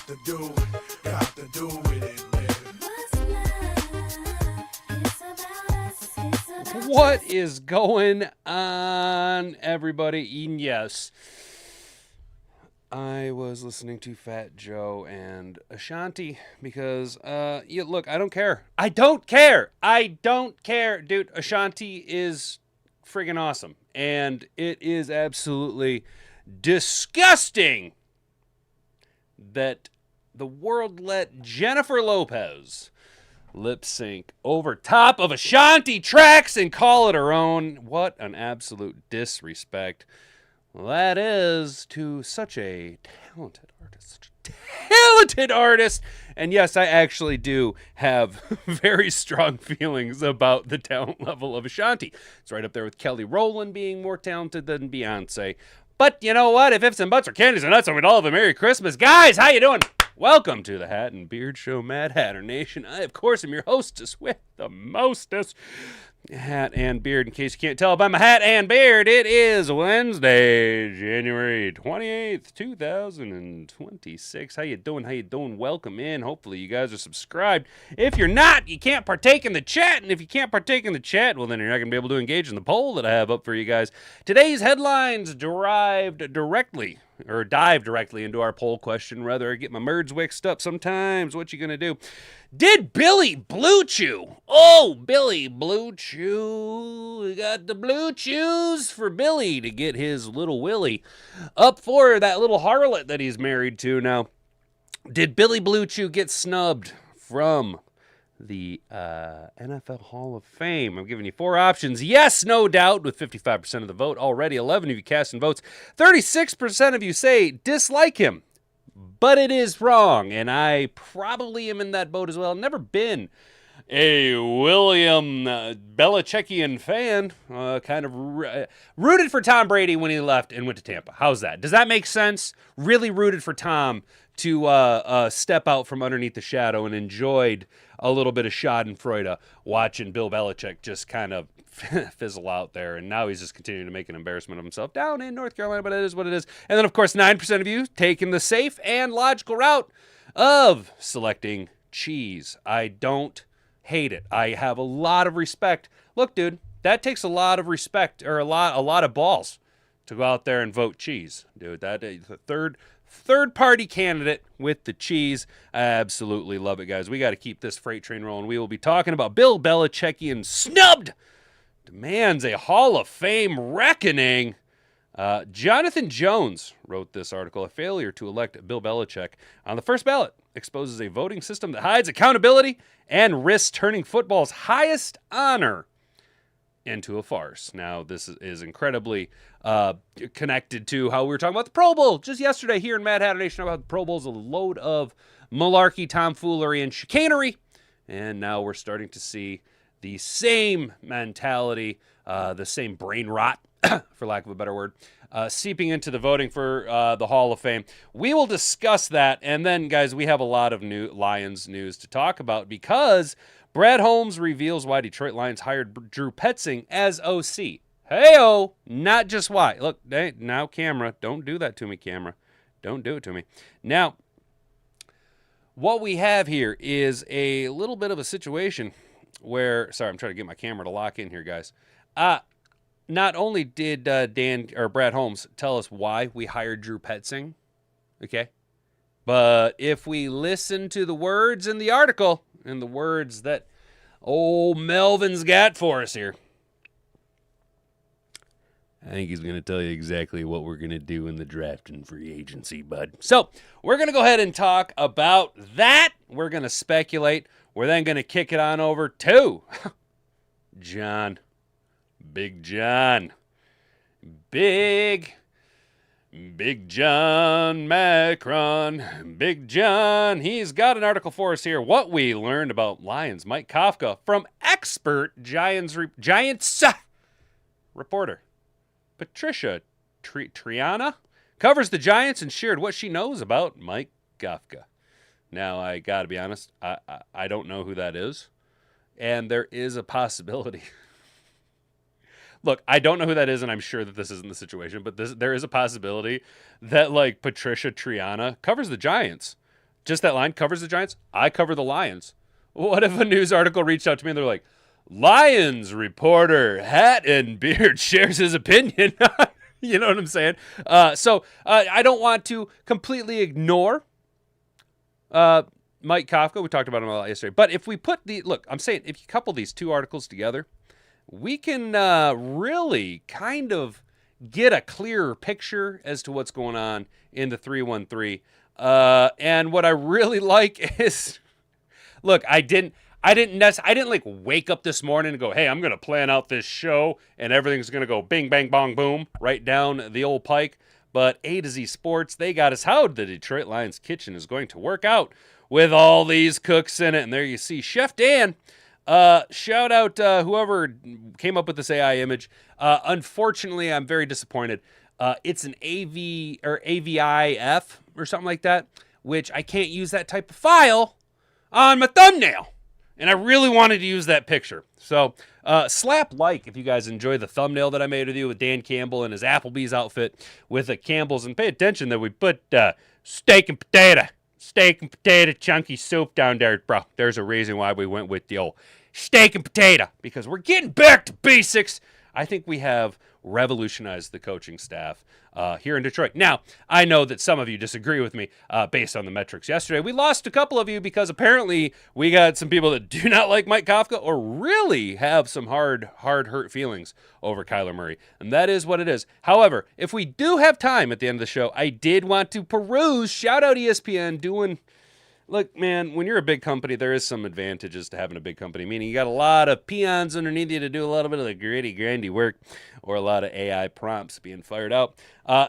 got to do with it, man. What is going on, everybody? And yes, I was listening to Fat Joe and Ashanti because, look, I don't care. I don't care, dude. Ashanti is friggin' awesome, and it is absolutely disgusting that the world let Jennifer Lopez lip sync over top of Ashanti tracks and call it her own. What an absolute disrespect that is to such a talented artist. And yes, I actually do have very strong feelings about the talent level of Ashanti. It's right up there with Kelly Rowland being more talented than Beyonce. But you know what? If ifs and buts are candies and nuts, I would all of a Merry Christmas. Guys, how you doing? Welcome to the Hat and Beard Show, Mad Hatter Nation. I, of course, am your hostess with the mostest hat and beard. In case you can't tell by my hat and beard, it is Wednesday, January 28th, 2026. How you doing? Welcome in. Hopefully you guys are subscribed. If you're not, you can't partake in the chat. And if you can't partake in the chat, well, then you're not going to be able to engage in the poll that I have up for you guys. Today's headlines dive directly into our poll question. Rather, I get my merds mixed up sometimes. What you going to do? Did Billy Blue Chew? Oh, Billy Blue Chew. We got the blue chews for Billy to get his little Willie up for that little harlot that he's married to. Now, did Billy Blue Chew get snubbed from the NFL Hall of Fame? I'm giving you four options. Yes, no doubt, with 55% of the vote already. 11 of you casting votes. 36% of you say dislike him. But it is wrong, and I probably am in that boat as well. Never been a William Belichickian fan. Rooted for Tom Brady when he left and went to Tampa. How's that? Does that make sense? Really rooted for Tom to step out from underneath the shadow and enjoyed a little bit of schadenfreude watching Bill Belichick just kind of fizzle out there, and now he's just continuing to make an embarrassment of himself down in North Carolina, but it is what it is. And then, of course, 9% of you taking the safe and logical route of selecting cheese. I don't hate it. I have a lot of respect. Look, dude, that takes a lot of respect, or a lot of balls to go out there and vote cheese, dude. That is the third party candidate with the cheese. I absolutely love it, guys. We got to keep this freight train rolling. We will be talking about Bill Belichickian snubbed demands a Hall of Fame reckoning. Jonathan Jones wrote this article. A failure to elect Bill Belichick on the first ballot exposes a voting system that hides accountability and risks turning football's highest honor into a farce. Now, this is incredibly connected to how we were talking about the Pro Bowl just yesterday here in Mad Hatter Nation. About the Pro Bowl is a load of malarkey, tomfoolery, and chicanery. And now we're starting to see the same mentality, the same brain rot, for lack of a better word, seeping into the voting for the Hall of Fame. We will discuss that. And then, guys, we have a lot of new Lions news to talk about because Brad Holmes reveals why Detroit Lions hired Drew Petzing as OC. Hey-oh, not just why. Look, hey, now camera, don't do that to me, camera. Don't do it to me. Now, what we have here is a little bit of a situation where, sorry, I'm trying to get my camera to lock in here, guys. Not only did Brad Holmes tell us why we hired Drew Petzing, okay, but if we listen to the words in the article and the words that old Melvin's got for us here, I think he's going to tell you exactly what we're going to do in the draft and free agency, bud. So we're going to go ahead and talk about that. We're going to speculate. We're then going to kick it on over to John. Big John. Big John Macron. Big John. He's got an article for us here. What we learned about Lions. Mike Kafka from expert Giants reporter. Patricia Triana covers the Giants and shared what she knows about Mike Kafka. Now, I got to be honest, I don't know who that is, and there is a possibility. Look, I don't know who that is, and I'm sure that this isn't the situation, but there is a possibility that, like, Patricia Triana covers the Giants. Just that line covers the Giants. I cover the Lions. What if a news article reached out to me and they're like, Lions reporter, hat and beard, shares his opinion. You know what I'm saying? So I don't want to completely ignore Mike Kafka. We talked about him a lot yesterday. But if we put I'm saying if you couple these two articles together, we can really kind of get a clearer picture as to what's going on in the 313. And what I really like is, look, I didn't like wake up this morning and go, hey, I'm going to plan out this show and everything's going to go bing, bang, bong, boom, right down the old pike. But A to Z Sports, they got us how the Detroit Lions kitchen is going to work out with all these cooks in it. And there you see Chef Dan. Shout out whoever came up with this AI image. Unfortunately, I'm very disappointed. It's an AV or AVIF or something like that, which I can't use that type of file on my thumbnail. And I really wanted to use that picture. So slap like if you guys enjoy the thumbnail that I made with you with Dan Campbell in his Applebee's outfit with the Campbell's. And pay attention that we put steak and potato chunky soup down there, bro. There's a reason why we went with the old steak and potato, because we're getting back to basics. I think we have revolutionized the coaching staff here in Detroit. Now, I know that some of you disagree with me based on the metrics yesterday. We lost a couple of you because apparently we got some people that do not like Mike Kafka or really have some hard hurt feelings over Kyler Murray. And that is what it is. However, if we do have time at the end of the show, I did want to peruse, shout out ESPN doing... Look, man, when you're a big company, there is some advantages to having a big company, meaning you got a lot of peons underneath you to do a little bit of the grandy work or a lot of AI prompts being fired out.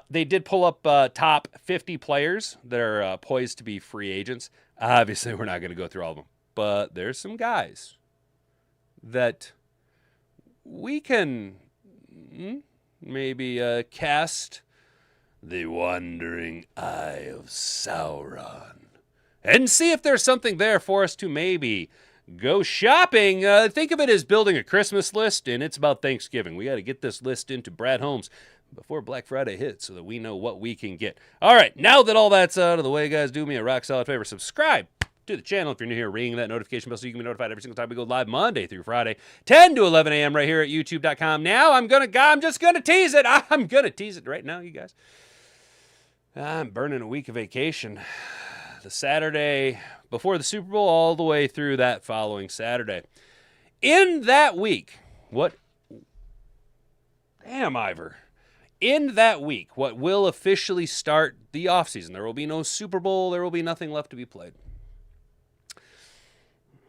They did pull up top 50 players that are poised to be free agents. Obviously, we're not going to go through all of them, but there's some guys that we can maybe cast the wandering eye of Sauron and see if there's something there for us to maybe go shopping. Think of it as building a Christmas list, and it's about Thanksgiving. We got to get this list into Brad Holmes before Black Friday hits so that we know what we can get. All right, now that all that's out of the way, guys, do me a rock solid favor. Subscribe to the channel if you're new here, ringing that notification bell so you can be notified every single time we go live Monday through Friday, 10 to 11 a.m. right here at youtube.com. Now I'm just going to tease it. I'm going to tease it right now, you guys. I'm burning a week of vacation. The Saturday before the Super Bowl all the way through that following Saturday. In that week, in that week, what will officially start the offseason, there will be no Super Bowl, there will be nothing left to be played.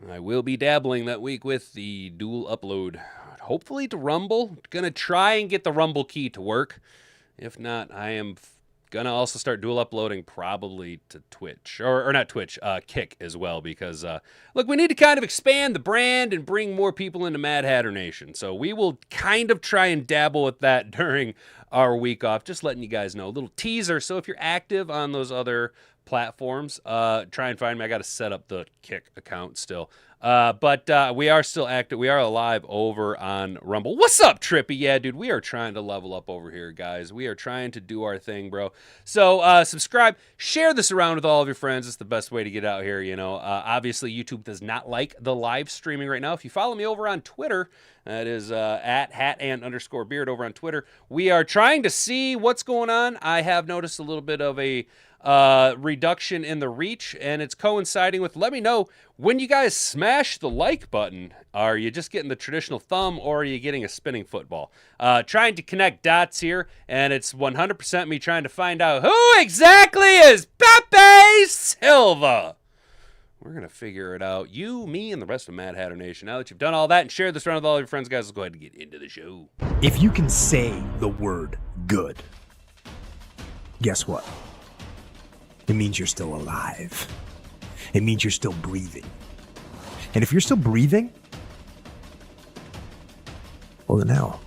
I will be dabbling that week with the dual upload, hopefully to Rumble. Gonna try and get the Rumble key to work. If not, I am gonna also start dual uploading probably to Twitch or not Twitch, Kick as well, because look, we need to kind of expand the brand and bring more people into Mad Hatter Nation. So we will kind of try and dabble with that during our week off. Just letting you guys know, a little teaser. So if you're active on those other platforms, try and find me. I got to set up the Kick account still. But we are still active. We are alive over on Rumble. What's up, Trippy? Yeah, dude, we are trying to level up over here, guys. We are trying to do our thing, bro. So subscribe, share this around with all of your friends. It's the best way to get out here, you know. Obviously, YouTube does not like the live streaming right now. If you follow me over on Twitter, that is at @hat_and_beard over on Twitter. We are trying to see what's going on. I have noticed a little bit of a reduction in the reach, and it's coinciding with, let me know, when you guys smash the like button, are you just getting the traditional thumb or are you getting a spinning football? Trying to connect dots here, and it's 100% me trying to find out who exactly is Pepe Silva. We're going to figure it out. You, me, and the rest of Mad Hatter Nation. Now that you've done all that and shared this around with all your friends, guys, let's go ahead and get into the show. If you can say the word good, guess what? It means you're still alive. It means you're still breathing. And if you're still breathing, well then hell,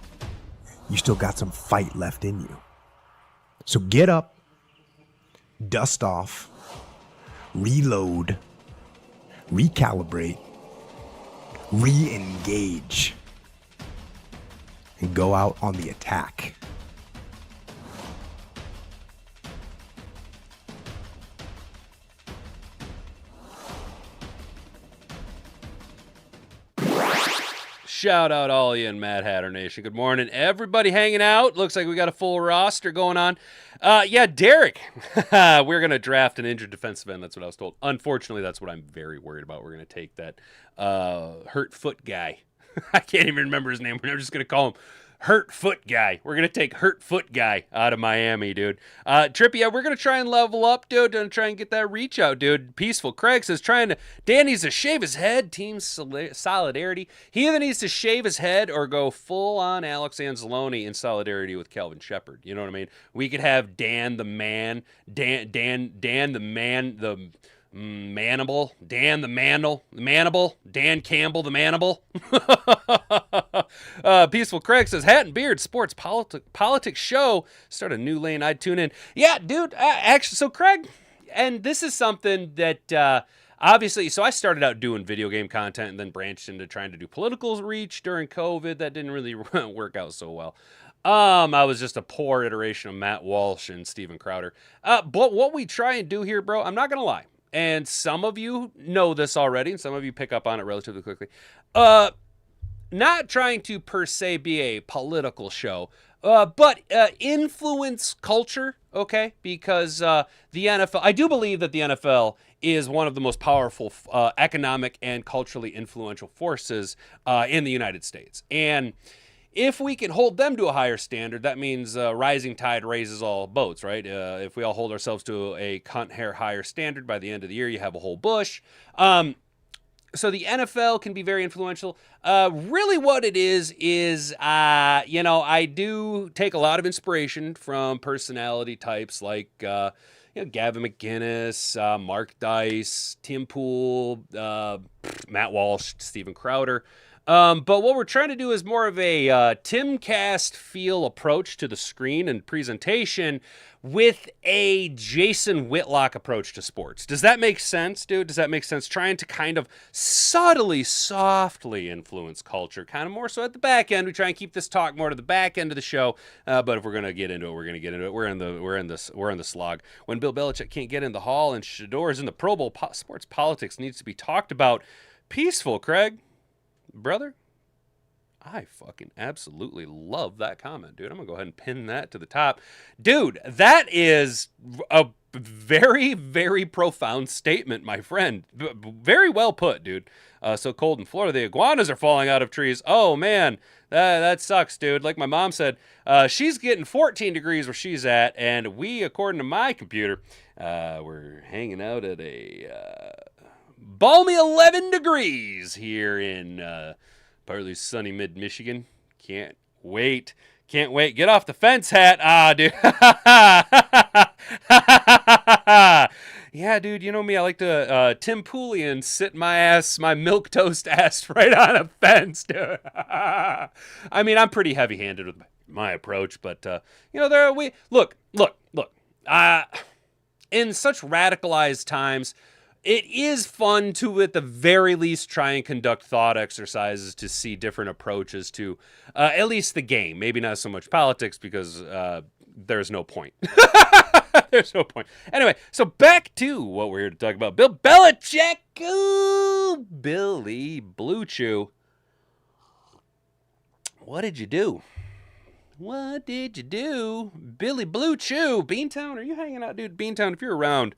you still got some fight left in you. So get up, dust off, reload, recalibrate, re-engage, and go out on the attack. Shout out all you in Mad Hatter Nation. Good morning, everybody hanging out. Looks like we got a full roster going on. Yeah, Derek. We're going to draft an injured defensive end. That's what I was told. Unfortunately, that's what I'm very worried about. We're going to take that hurt foot guy. I can't even remember his name. We're just going to call him Hurt Foot Guy. We're going to take Hurt Foot Guy out of Miami, dude. Trippy, yeah, we're going to try and level up, dude, and try and get that reach out, dude. Peaceful Craig says Dan needs to shave his head. Team solidarity. He either needs to shave his head or go full on Alex Anzalone in solidarity with Calvin Shepard. You know what I mean? We could have Dan the man, Dan the man, the Manimal, Dan the Manimal, Dan Campbell the Manimal. Peaceful Craig says, Hat and Beard Sports Politics Show. Start a new lane, I'd tune in. Yeah, dude, actually, so Craig, and this is something that obviously, so I started out doing video game content and then branched into trying to do political reach during COVID. That didn't really work out so well. I was just a poor iteration of Matt Walsh and Steven Crowder. But what we try and do here, bro, I'm not going to lie. And some of you know this already, and some of you pick up on it relatively quickly. Not trying to per se be a political show, but influence culture, okay? Because the NFL, I do believe that the NFL is one of the most powerful economic and culturally influential forces in the United States. And if we can hold them to a higher standard, that means rising tide raises all boats, right? If we all hold ourselves to a cunt hair higher standard, by the end of the year, you have a whole bush. So the NFL can be very influential. Really what it is, I do take a lot of inspiration from personality types like, Gavin McInnes, Mark Dice, Tim Pool, Matt Walsh, Steven Crowder. But what we're trying to do is more of a Timcast feel approach to the screen and presentation with a Jason Whitlock approach to sports. Does that make sense, dude? Does that make sense? Trying to kind of subtly, softly influence culture, kind of more so at the back end. We try and keep this talk more to the back end of the show. But if we're gonna get into it, we're gonna get into it. We're in the slog. When Bill Belichick can't get in the hall and Shador's in the Pro Bowl, sports politics needs to be talked about. Peaceful, Craig. Brother, I fucking absolutely love that comment, dude. I'm going to go ahead and pin that to the top. Dude, that is a very, very profound statement, my friend. Very well put, dude. So cold in Florida, the iguanas are falling out of trees. Oh, man, that sucks, dude. Like my mom said, she's getting 14 degrees where she's at, and we, according to my computer, we're hanging out at a balmy 11 degrees here in partly sunny mid-Michigan. Can't wait. Get off the fence, Hat. Ah, dude. Yeah, dude, you know me. I like to Tim Poolian sit my milk toast ass right on a fence, dude. I mean, I'm pretty heavy-handed with my approach, but, look. In such radicalized times, it is fun to, at the very least, try and conduct thought exercises to see different approaches to at least the game. Maybe not so much politics because there's no point. There's no point. Anyway, so back to what we're here to talk about. Bill Belichick. Ooh, Billy Blue Chew. What did you do? Billy Blue Chew. Beantown, are you hanging out, dude? Beantown, if you're around,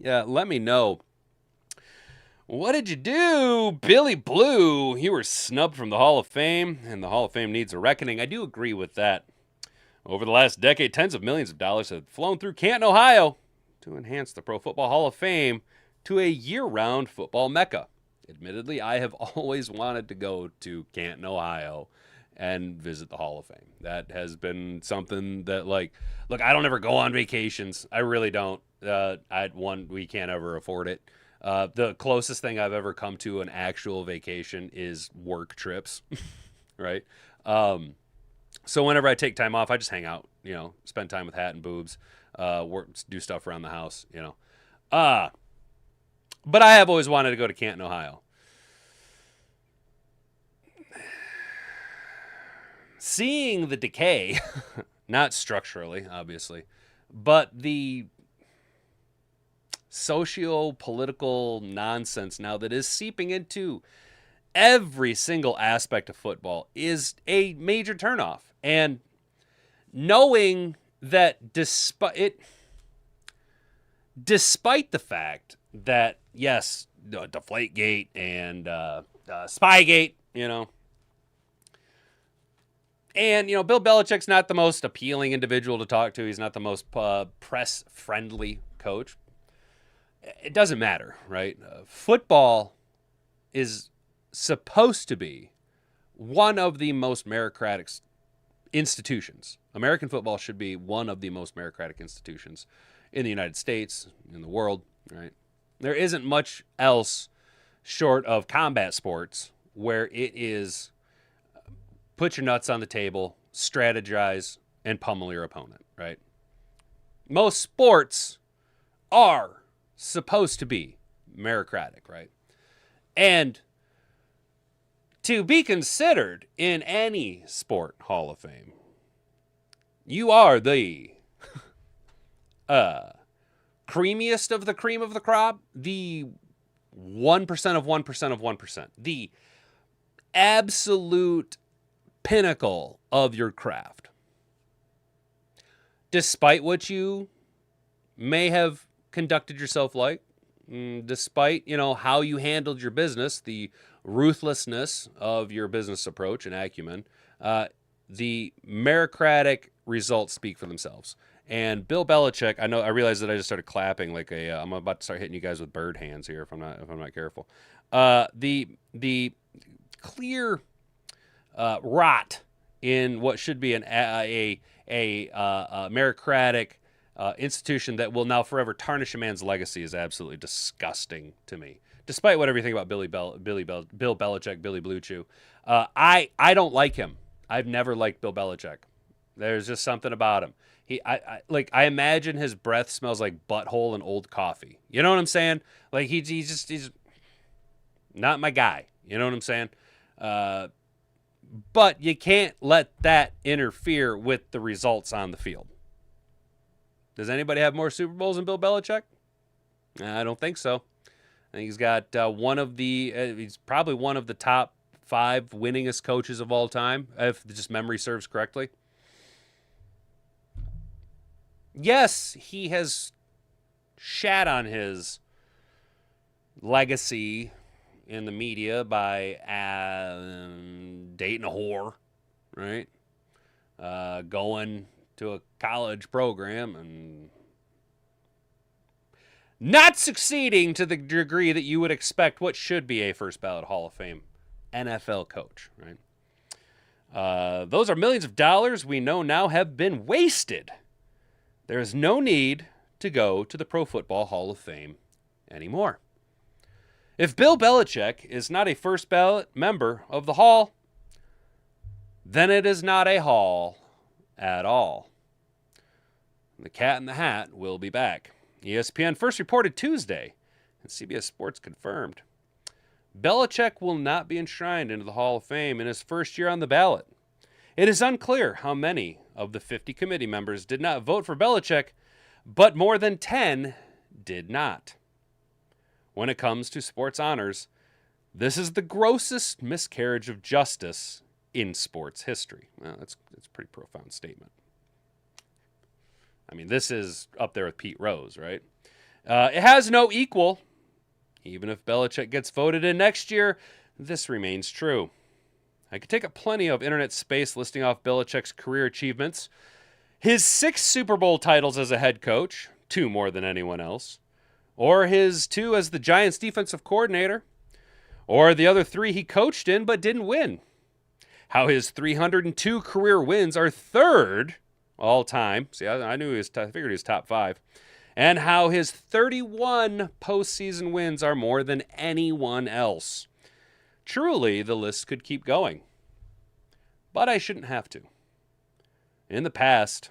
yeah, let me know. What did you do, Billy Blue? You were snubbed from the Hall of Fame, and the Hall of Fame needs a reckoning. I do agree with that. Over the last decade, tens of millions of dollars have flown through Canton, Ohio to enhance the Pro Football Hall of Fame to a year-round football mecca. Admittedly, I have always wanted to go to Canton, Ohio and visit the Hall of Fame. That has been something that, look, I don't ever go on vacations. I really don't. We can't ever afford it. The closest thing I've ever come to an actual vacation is work trips, right? So whenever I take time off, I just hang out, spend time with Hat and Boobs, work, do stuff around the house, But I have always wanted to go to Canton, Ohio. Seeing the decay, not structurally, obviously, but the socio-political nonsense now that is seeping into every single aspect of football is a major turnoff. And knowing that despite the fact that, yes, Deflategate and Spygate, and, Bill Belichick's not the most appealing individual to talk to. He's not the most press-friendly coach. It doesn't matter, right? Football is supposed to be one of the most meritocratic institutions. American football should be one of the most meritocratic institutions in the United States, in the world, right? There isn't much else short of combat sports where it is put your nuts on the table, strategize, and pummel your opponent, right? Most sports are supposed to be meritocratic, right? And to be considered in any sport Hall of Fame, you are the creamiest of the cream of the crop, the 1% of 1% of 1%, the absolute pinnacle of your craft. Despite what you may have conducted yourself like, despite, how you handled your business, the ruthlessness of your business approach and acumen, the meritocratic results speak for themselves. And Bill Belichick, I realize that I just started clapping like I'm about to start hitting you guys with bird hands here if I'm not careful. The clear rot in what should be a meritocratic institution that will now forever tarnish a man's legacy is absolutely disgusting to me. Despite what everything about Bill Belichick, Billy Blue Chew, I don't like him. I've never liked Bill Belichick. There's just something about him. I imagine his breath smells like butthole and old coffee. You know what I'm saying? Like he's not my guy. You know what I'm saying? But you can't let that interfere with the results on the field. Does anybody have more Super Bowls than Bill Belichick? I don't think so. I think he's got he's probably one of the top 5 winningest coaches of all time, if just memory serves correctly. Yes, he has shat on his legacy in the media by dating a whore, right? Going to a college program and not succeeding to the degree that you would expect what should be a first ballot Hall of Fame NFL coach, right? Those are millions of dollars we know now have been wasted. There is no need to go to the Pro Football Hall of Fame anymore. If Bill Belichick is not a first ballot member of the Hall, then it is not a Hall at all. The Cat in the Hat will be back. ESPN first reported Tuesday, and CBS Sports confirmed. Belichick will not be enshrined into the Hall of Fame in his first year on the ballot. It is unclear how many of the 50 committee members did not vote for Belichick, but more than 10 did not. When it comes to sports honors, this is the grossest miscarriage of justice in sports history. Well, that's a pretty profound statement. I mean, this is up there with Pete Rose, right? It has no equal. Even if Belichick gets voted in next year, this remains true. I could take up plenty of internet space listing off Belichick's career achievements. His 6 Super Bowl titles as a head coach, 2 more than anyone else. Or his 2 as the Giants defensive coordinator. Or the other 3 he coached in but didn't win. How his 302 career wins are 3rd all time. See, I figured he was top 5. And how his 31 postseason wins are more than anyone else. Truly, the list could keep going. But I shouldn't have to. In the past,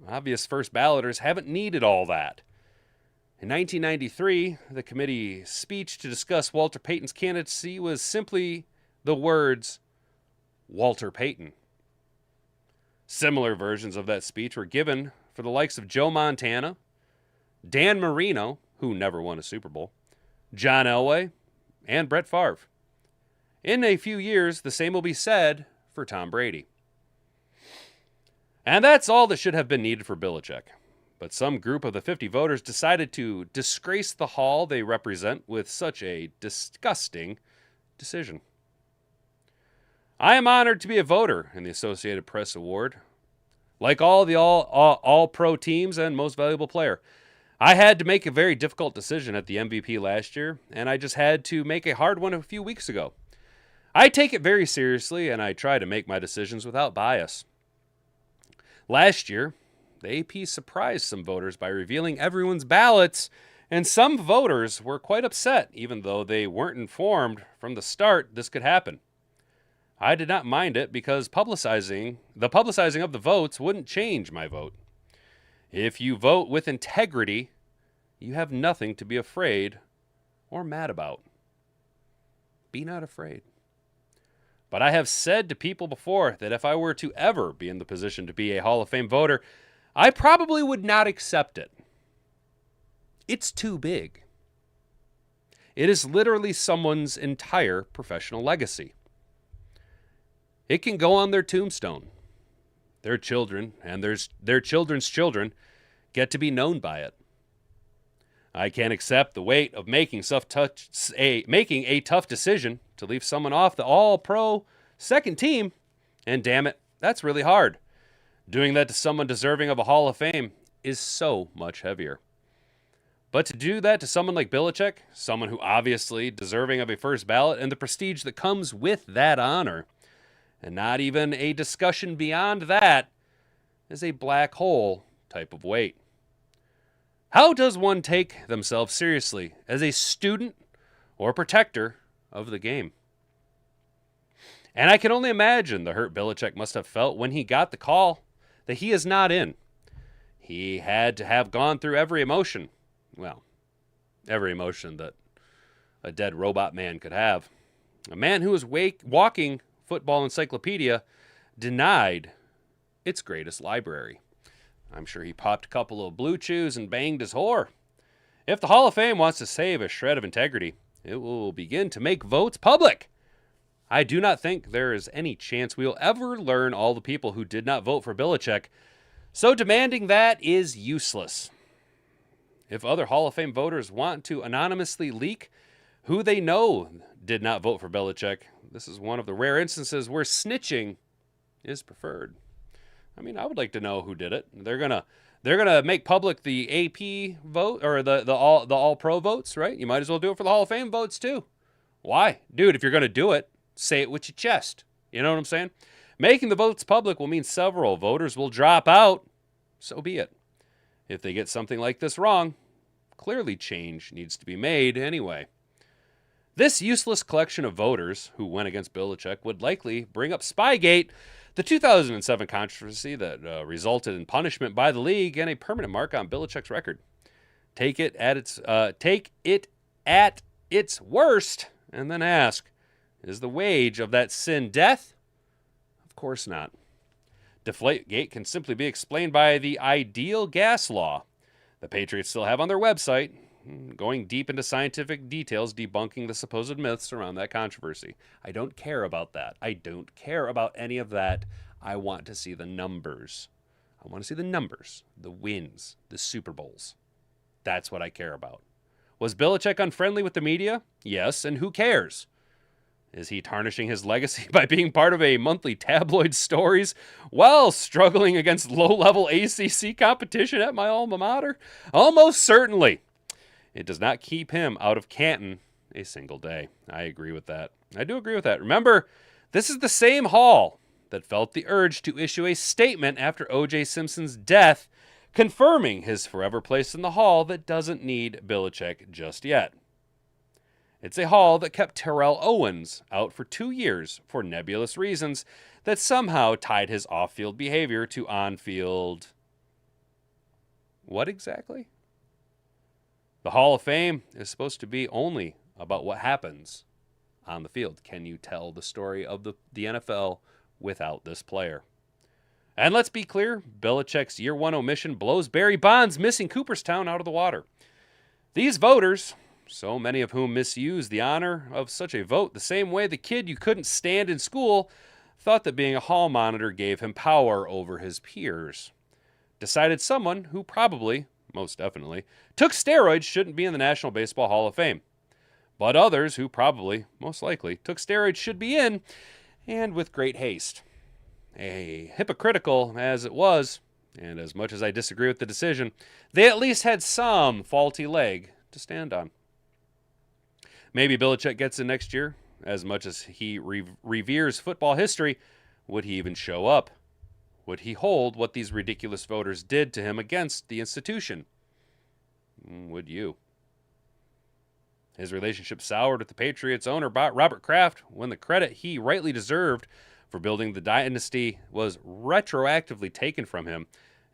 obvious first balloters haven't needed all that. In 1993, the committee speech to discuss Walter Payton's candidacy was simply the words, Walter Payton. Similar versions of that speech were given for the likes of Joe Montana, Dan Marino, who never won a Super Bowl, John Elway, and Brett Favre. In a few years, the same will be said for Tom Brady. And that's all that should have been needed for Belichick. But some group of the 50 voters decided to disgrace the hall they represent with such a disgusting decision. I am honored to be a voter in the Associated Press Award. Like all the all-pro teams and most valuable player, I had to make a very difficult decision at the MVP last year, and I just had to make a hard one a few weeks ago. I take it very seriously, and I try to make my decisions without bias. Last year, the AP surprised some voters by revealing everyone's ballots, and some voters were quite upset, even though they weren't informed from the start this could happen. I did not mind it because the publicizing of the votes wouldn't change my vote. If you vote with integrity, you have nothing to be afraid or mad about. Be not afraid. But I have said to people before that if I were to ever be in the position to be a Hall of Fame voter, I probably would not accept it. It's too big. It is literally someone's entire professional legacy. It can go on their tombstone. Their children and their children's children get to be known by it. I can't accept the weight of making a tough decision to leave someone off the all-pro second team, and damn it, that's really hard. Doing that to someone deserving of a Hall of Fame is so much heavier. But to do that to someone like Belichick, someone who obviously deserving of a first ballot and the prestige that comes with that honor, and not even a discussion beyond that, is a black hole type of weight. How does one take themselves seriously as a student or protector of the game? And I can only imagine the hurt Belichick must have felt when he got the call that he is not in. He had to have gone through every emotion. Well, every emotion that a dead robot man could have. A man who was walking football encyclopedia denied its greatest library. I'm sure he popped a couple of blue chews and banged his whore. If the Hall of Fame wants to save a shred of integrity, it will begin to make votes public. I do not think there is any chance we will ever learn all the people who did not vote for Belichick, so demanding that is useless. If other Hall of Fame voters want to anonymously leak who they know did not vote for Belichick, this is one of the rare instances where snitching is preferred. I mean, I would like to know who did it. They're gonna make public the AP vote or the all pro votes, right? You might as well do it for the Hall of Fame votes too. Why, dude? If you're gonna do it, say it with your chest. You know what I'm saying? Making the votes public will mean several voters will drop out. So be it. If they get something like this wrong, clearly change needs to be made anyway. This useless collection of voters who went against Belichick would likely bring up Spygate, the 2007 controversy that resulted in punishment by the league and a permanent mark on Belichick's record. Take it at its worst, and then ask, is the wage of that sin death? Of course not. Deflategate can simply be explained by the ideal gas law the Patriots still have on their website, going deep into scientific details debunking the supposed myths around that controversy. I don't care about that. I don't care about any of that. I want to see the numbers. I want to see the numbers, the wins, the Super Bowls. That's what I care about. Was Belichick unfriendly with the media? Yes, and who cares? Is he tarnishing his legacy by being part of a monthly tabloid stories while struggling against low-level ACC competition at my alma mater? Almost certainly. It does not keep him out of Canton a single day. I agree with that. I do agree with that. Remember, this is the same hall that felt the urge to issue a statement after O.J. Simpson's death, confirming his forever place in the hall that doesn't need Belichick just yet. It's a hall that kept Terrell Owens out for 2 years for nebulous reasons that somehow tied his off-field behavior to on-field... What exactly? The Hall of Fame is supposed to be only about what happens on the field. Can you tell the story of the NFL without this player? And let's be clear, Belichick's year one omission blows Barry Bonds missing Cooperstown out of the water. These voters so many of whom misuse the honor of such a vote the same way the kid you couldn't stand in school thought that being a hall monitor gave him power over his peers. Decided someone who probably, most definitely, took steroids shouldn't be in the National Baseball Hall of Fame. But others who probably, most likely, took steroids should be in, and with great haste. Hypocritical as it was, and as much as I disagree with the decision, they at least had some faulty leg to stand on. Maybe Belichick gets in next year. As much as he reveres football history, would he even show up? Would he hold what these ridiculous voters did to him against the institution? Would you? His relationship soured with the Patriots owner Robert Kraft when the credit he rightly deserved for building the dynasty was retroactively taken from him,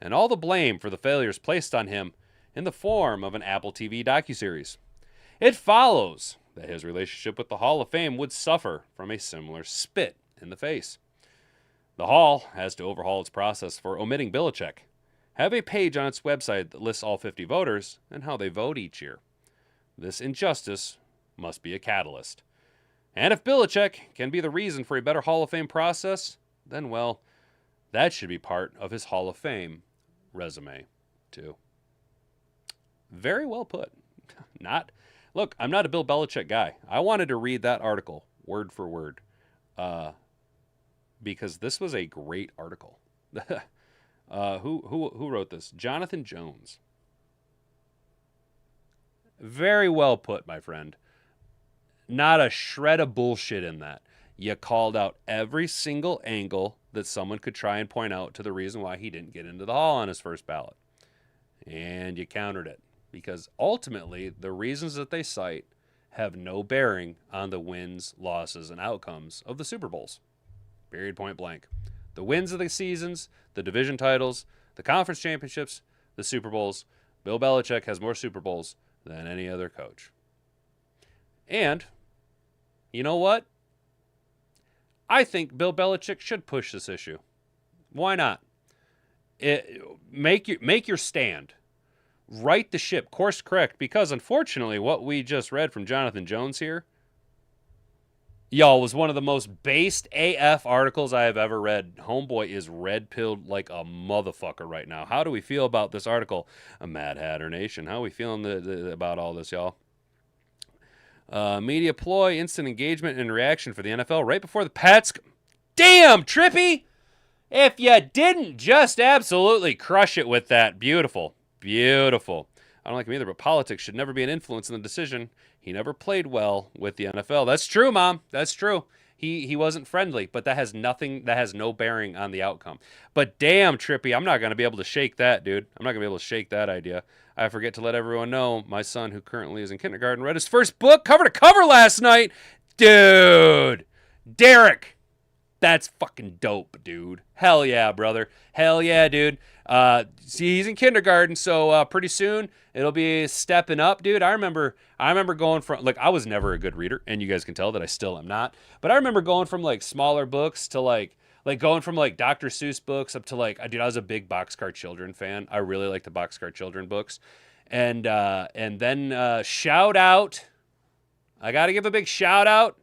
and all the blame for the failures placed on him in the form of an Apple TV docuseries. It follows that his relationship with the Hall of Fame would suffer from a similar spit in the face. The Hall has to overhaul its process for omitting Belichick, have a page on its website that lists all 50 voters and how they vote each year. This injustice must be a catalyst. And if Belichick can be the reason for a better Hall of Fame process, then, well, that should be part of his Hall of Fame resume, too. Very well put. Look, I'm not a Bill Belichick guy. I wanted to read that article word for word because this was a great article. Who wrote this? Jonathan Jones. Very well put, my friend. Not a shred of bullshit in that. You called out every single angle that someone could try and point out to the reason why he didn't get into the Hall on his first ballot. And you countered it. Because ultimately, the reasons that they cite have no bearing on the wins, losses, and outcomes of the Super Bowls. Period, point blank. The wins of the seasons, the division titles, the conference championships, the Super Bowls. Bill Belichick has more Super Bowls than any other coach. And, you know what? I think Bill Belichick should push this issue. Why not? Make your stand. Right the ship, course correct, because unfortunately what we just read from Jonathan Jones here, y'all, was one of the most based AF articles I have ever read. Homeboy is red-pilled like a motherfucker right now. How do we feel about this article? A Mad Hatter Nation. How are we feeling about all this, y'all? Media ploy, instant engagement and reaction for the NFL right before the Pats. Damn, Trippy! If you didn't just absolutely crush it with that. Beautiful. Beautiful. I don't like him either, but politics should never be an influence in the decision. He never played well with the NFL. That's true, Mom. That's true. He wasn't friendly, but that has no bearing on the outcome. But damn, Trippy, I'm not going to be able to shake that, dude. I'm not going to be able to shake that idea. I forget to let everyone know my son, who currently is in kindergarten, read his first book cover to cover last night. Dude. Derek. That's fucking dope, dude. Hell yeah, brother. Hell yeah, dude. See, he's in kindergarten, so pretty soon it'll be stepping up, dude. I remember going from, like, I was never a good reader, and you guys can tell that I still am not. But I remember going from like smaller books to like going from like Dr. Seuss books up to like, dude, I was a big Boxcar Children fan. I really like the Boxcar Children books, and then shout out. I got to give a big shout out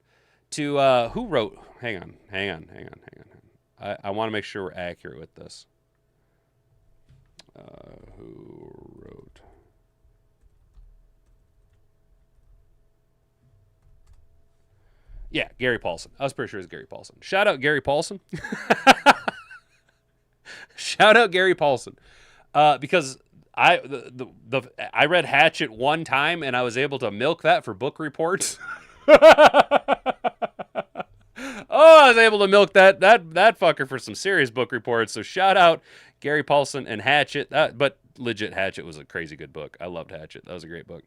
to who wrote. Hang on. I want to make sure we're accurate with this. Who wrote? Yeah, Gary Paulson. I was pretty sure it was Gary Paulson. Shout out Gary Paulson. Shout out Gary Paulson. Because I read Hatchet one time and I was able to milk that for book reports. Oh, I was able to milk that fucker for some serious book reports. So shout out Gary Paulson and Hatchet. But legit, Hatchet was a crazy good book. I loved Hatchet. That was a great book.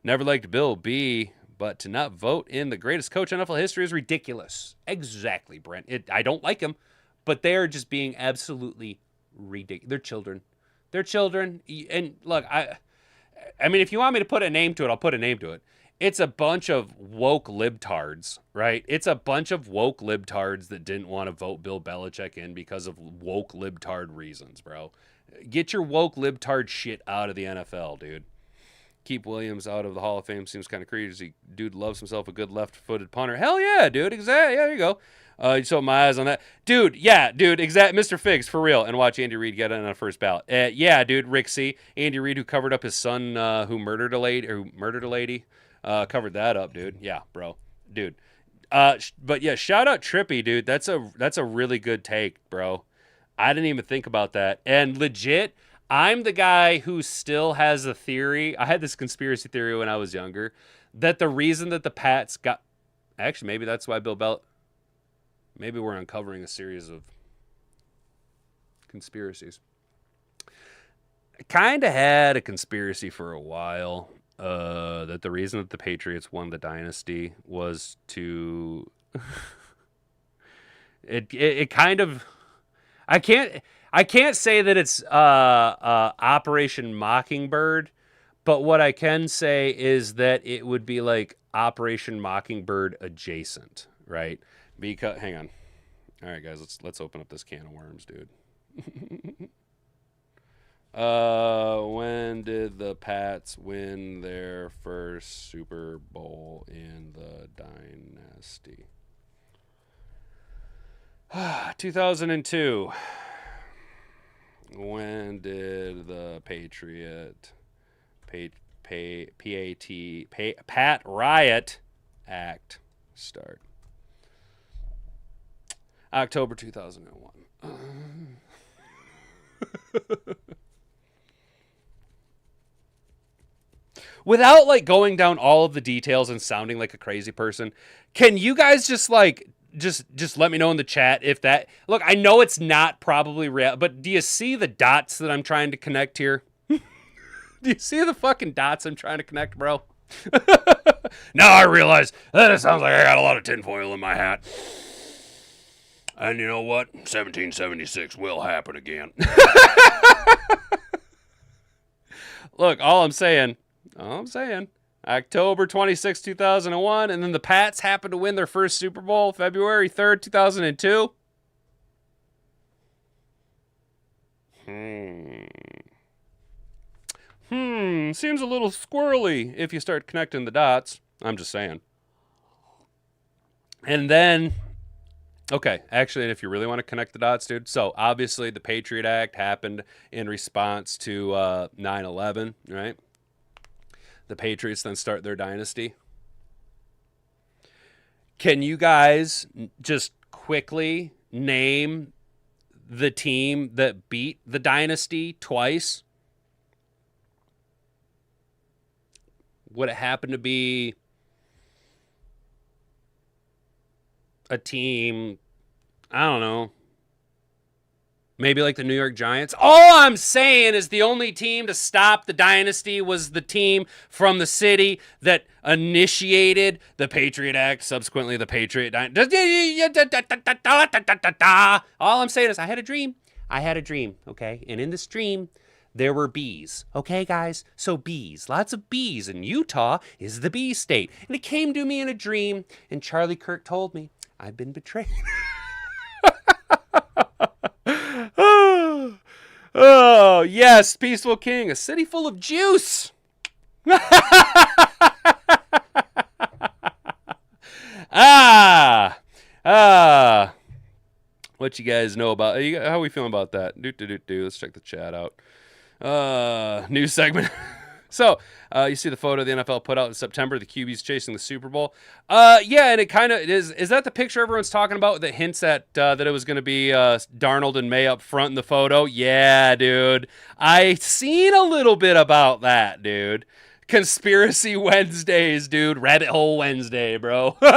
Never liked Bill B, but to not vote in the greatest coach in NFL history is ridiculous. Exactly, Brent. I don't like him, but they are just being absolutely ridiculous. They're children. They're children. And look, I mean, if you want me to put a name to it, I'll put a name to it. It's a bunch of woke libtards, right? It's a bunch of woke libtards that didn't want to vote Bill Belichick in because of woke libtard reasons, bro. Get your woke libtard shit out of the NFL, dude. Keep Williams out of the Hall of Fame seems kind of crazy. Dude loves himself a good left-footed punter. Hell yeah, dude. Exactly. Yeah, there you go. You saw my eyes on that. Dude, yeah, dude, Mr. Figs, for real. And watch Andy Reid get it on a first ballot. Yeah, dude, Rick C. Andy Reid, who covered up his son who murdered a lady, covered that up, dude. Yeah, bro. Dude. But yeah, shout out Trippy, dude. That's a really good take, bro. I didn't even think about that. And legit, I'm the guy who still has a theory. I had this conspiracy theory when I was younger that the reason that the Pats got... Actually, maybe that's why Bill Belichick... Maybe we're uncovering a series of conspiracies. I kind of had a conspiracy for a while that the reason that the Patriots won the dynasty was to... it kind of... I can't say that it's Operation Mockingbird, but what I can say is that it would be like Operation Mockingbird adjacent, right? Because hang on. All right, guys, let's open up this can of worms, dude. When did the Pats win their first Super Bowl in the dynasty? 2002. When did the Pat Riot Act start? October 2001. Without like going down all of the details and sounding like a crazy person, can you guys just like just let me know in the chat if that... Look, I know it's not probably real, but do you see the dots that I'm trying to connect here? Do you see the fucking dots I'm trying to connect, bro? Now I realize that it sounds like I got a lot of tinfoil in my hat. And you know what? 1776 will happen again. Look, all I'm saying, October 26, 2001, and then the Pats happened to win their first Super Bowl February 3rd, 2002. Seems a little squirrely if you start connecting the dots. I'm just saying. And then, okay, actually, if you really want to connect the dots, dude, so obviously the Patriot Act happened in response to 9/11, right? The Patriots then start their dynasty. Can you guys just quickly name the team that beat the dynasty twice? Would it happen to be a team, I don't know, maybe like the New York Giants? All I'm saying is the only team to stop the dynasty was the team from the city that initiated the Patriot Act, subsequently the Patriot Dynasty. All I'm saying is I had a dream, okay? And in this dream, there were bees, okay, guys? So bees, lots of bees, and Utah is the bee state. And it came to me in a dream, and Charlie Kirk told me, I've been betrayed. Oh, yes, Peaceful King, a city full of juice. What you guys know about, how are we feeling about that? Let's check the chat out. New segment. So, you see the photo the NFL put out in September, the QB's chasing the Super Bowl. Yeah, and it kind of is that the picture everyone's talking about that hints at that it was going to be Darnold and May up front in the photo? Yeah, dude. I seen a little bit about that, dude. Conspiracy Wednesdays, dude. Rabbit Hole Wednesday, bro. Then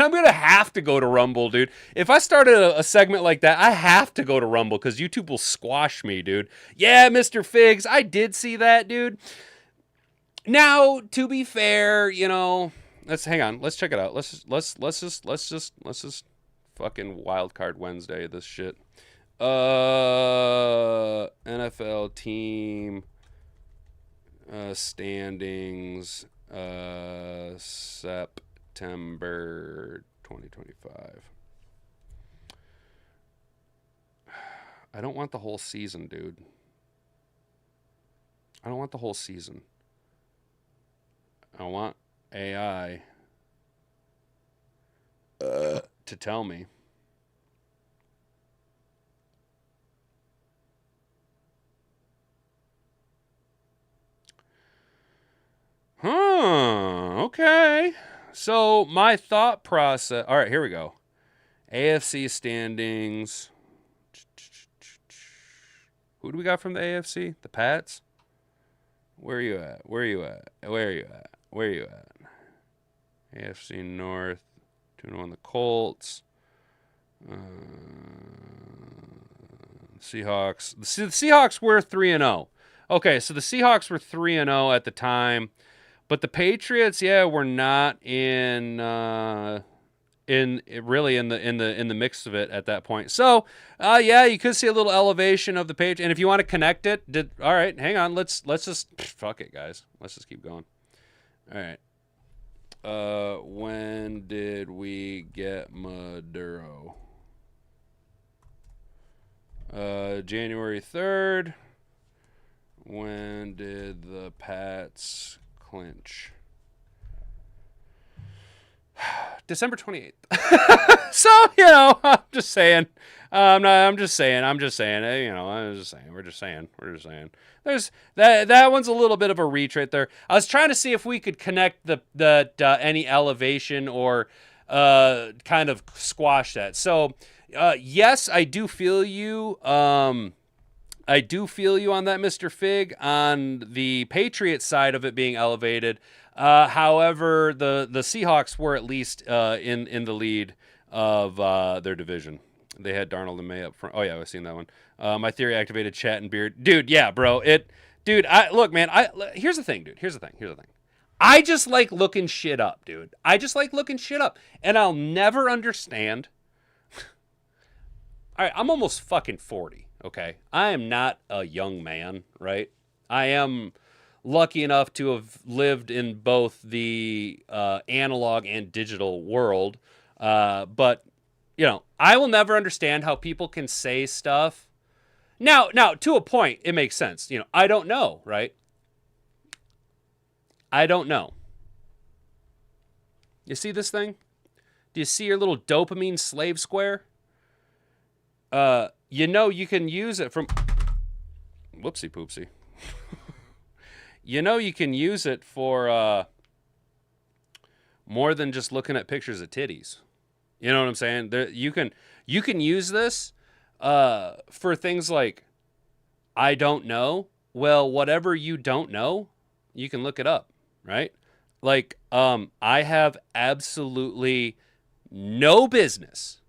I'm going to have to go to Rumble, dude. If I started a segment like that, I have to go to Rumble because YouTube will squash me, dude. Yeah, Mr. Figs, I did see that, dude. Now, to be fair, you know, let's hang on. Let's check it out. Let's just fucking Wild Card Wednesday this shit. NFL team standings September 2025. I don't want the whole season, dude. I don't want the whole season. I want AI to tell me. Okay. So my thought process. All right, here we go. AFC standings. Who do we got from the AFC? The Pats? Where are you at? Where are you at? Where are you at? Where are you at? AFC North. 2-1 the Colts. Seahawks. The Seahawks were 3-0. Okay, so the Seahawks were 3-0 at the time, but the Patriots, were not in the mix of it at that point. So, you could see a little elevation of the Patriots. And if you want to connect it, all right, hang on. Let's just fuck it, guys. Let's just keep going. All right. When did we get Maduro? January 3rd. When did the Pats clinch? December 28th. So, I'm just saying. I'm just saying. We're just saying. There's that one's a little bit of a reach right there. I was trying to see if we could connect any elevation or kind of squash that. So, yes, I do feel you. I do feel you on that, Mr. Fig, on the Patriots side of it being elevated. However, the Seahawks were at least in the lead of their division. They had Darnold and May up front. Oh, yeah, I've seen that one. My theory activated chat and beard. Dude, yeah, bro. Look, man, here's the thing, dude. Here's the thing. I just like looking shit up, dude. I just like looking shit up. And I'll never understand. All right, I'm almost fucking 40. Okay, I am not a young man, right? I am lucky enough to have lived in both the analog and digital world. But, I will never understand how people can say stuff. Now, to a point, it makes sense. I don't know, right? I don't know. You see this thing? Do you see your little dopamine slave square? You can use it from... Whoopsie poopsie. You can use it for more than just looking at pictures of titties. You know what I'm saying? You can use this for things like, I don't know. Well, whatever you don't know, you can look it up, right? Like, I have absolutely no business.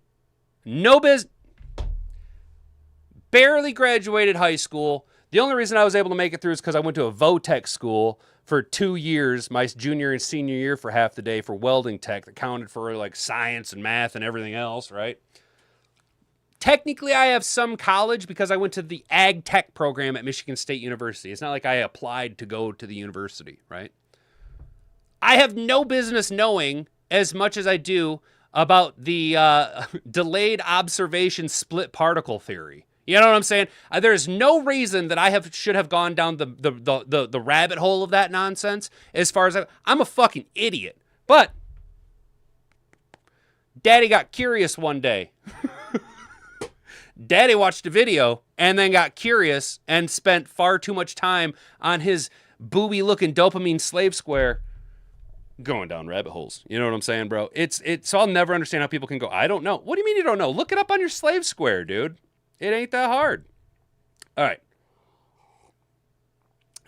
Barely graduated high school. The only reason I was able to make it through is because I went to a Votech school for 2 years, my junior and senior year for half the day for welding tech that counted for like science and math and everything else, right? Technically, I have some college because I went to the ag tech program at Michigan State University. It's not like I applied to go to the university, right? I have no business knowing as much as I do about the delayed observation split particle theory. You know what I'm saying? There's no reason that I should have gone down the rabbit hole of that nonsense. As far as I'm a fucking idiot. But Daddy got curious one day. Daddy watched a video and then got curious and spent far too much time on his booby-looking dopamine slave square going down rabbit holes. You know what I'm saying, bro? So I'll never understand how people can go, I don't know. What do you mean you don't know? Look it up on your slave square, dude. It ain't that hard. All right.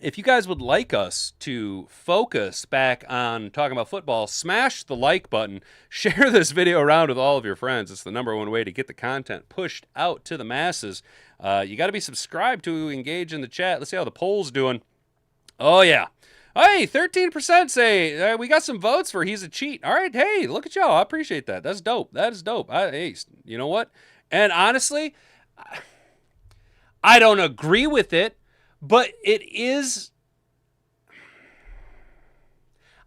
If you guys would like us to focus back on talking about football, smash the like button. Share this video around with all of your friends. It's the #1 way to get the content pushed out to the masses. You got to be subscribed to engage in the chat. Let's see how the poll's doing. Oh, yeah. Hey, 13% say we got some votes for he's a cheat. All right. Hey, look at y'all. I appreciate that. That's dope. That is dope. Hey, you know what? And honestly, I don't agree with it, but it is...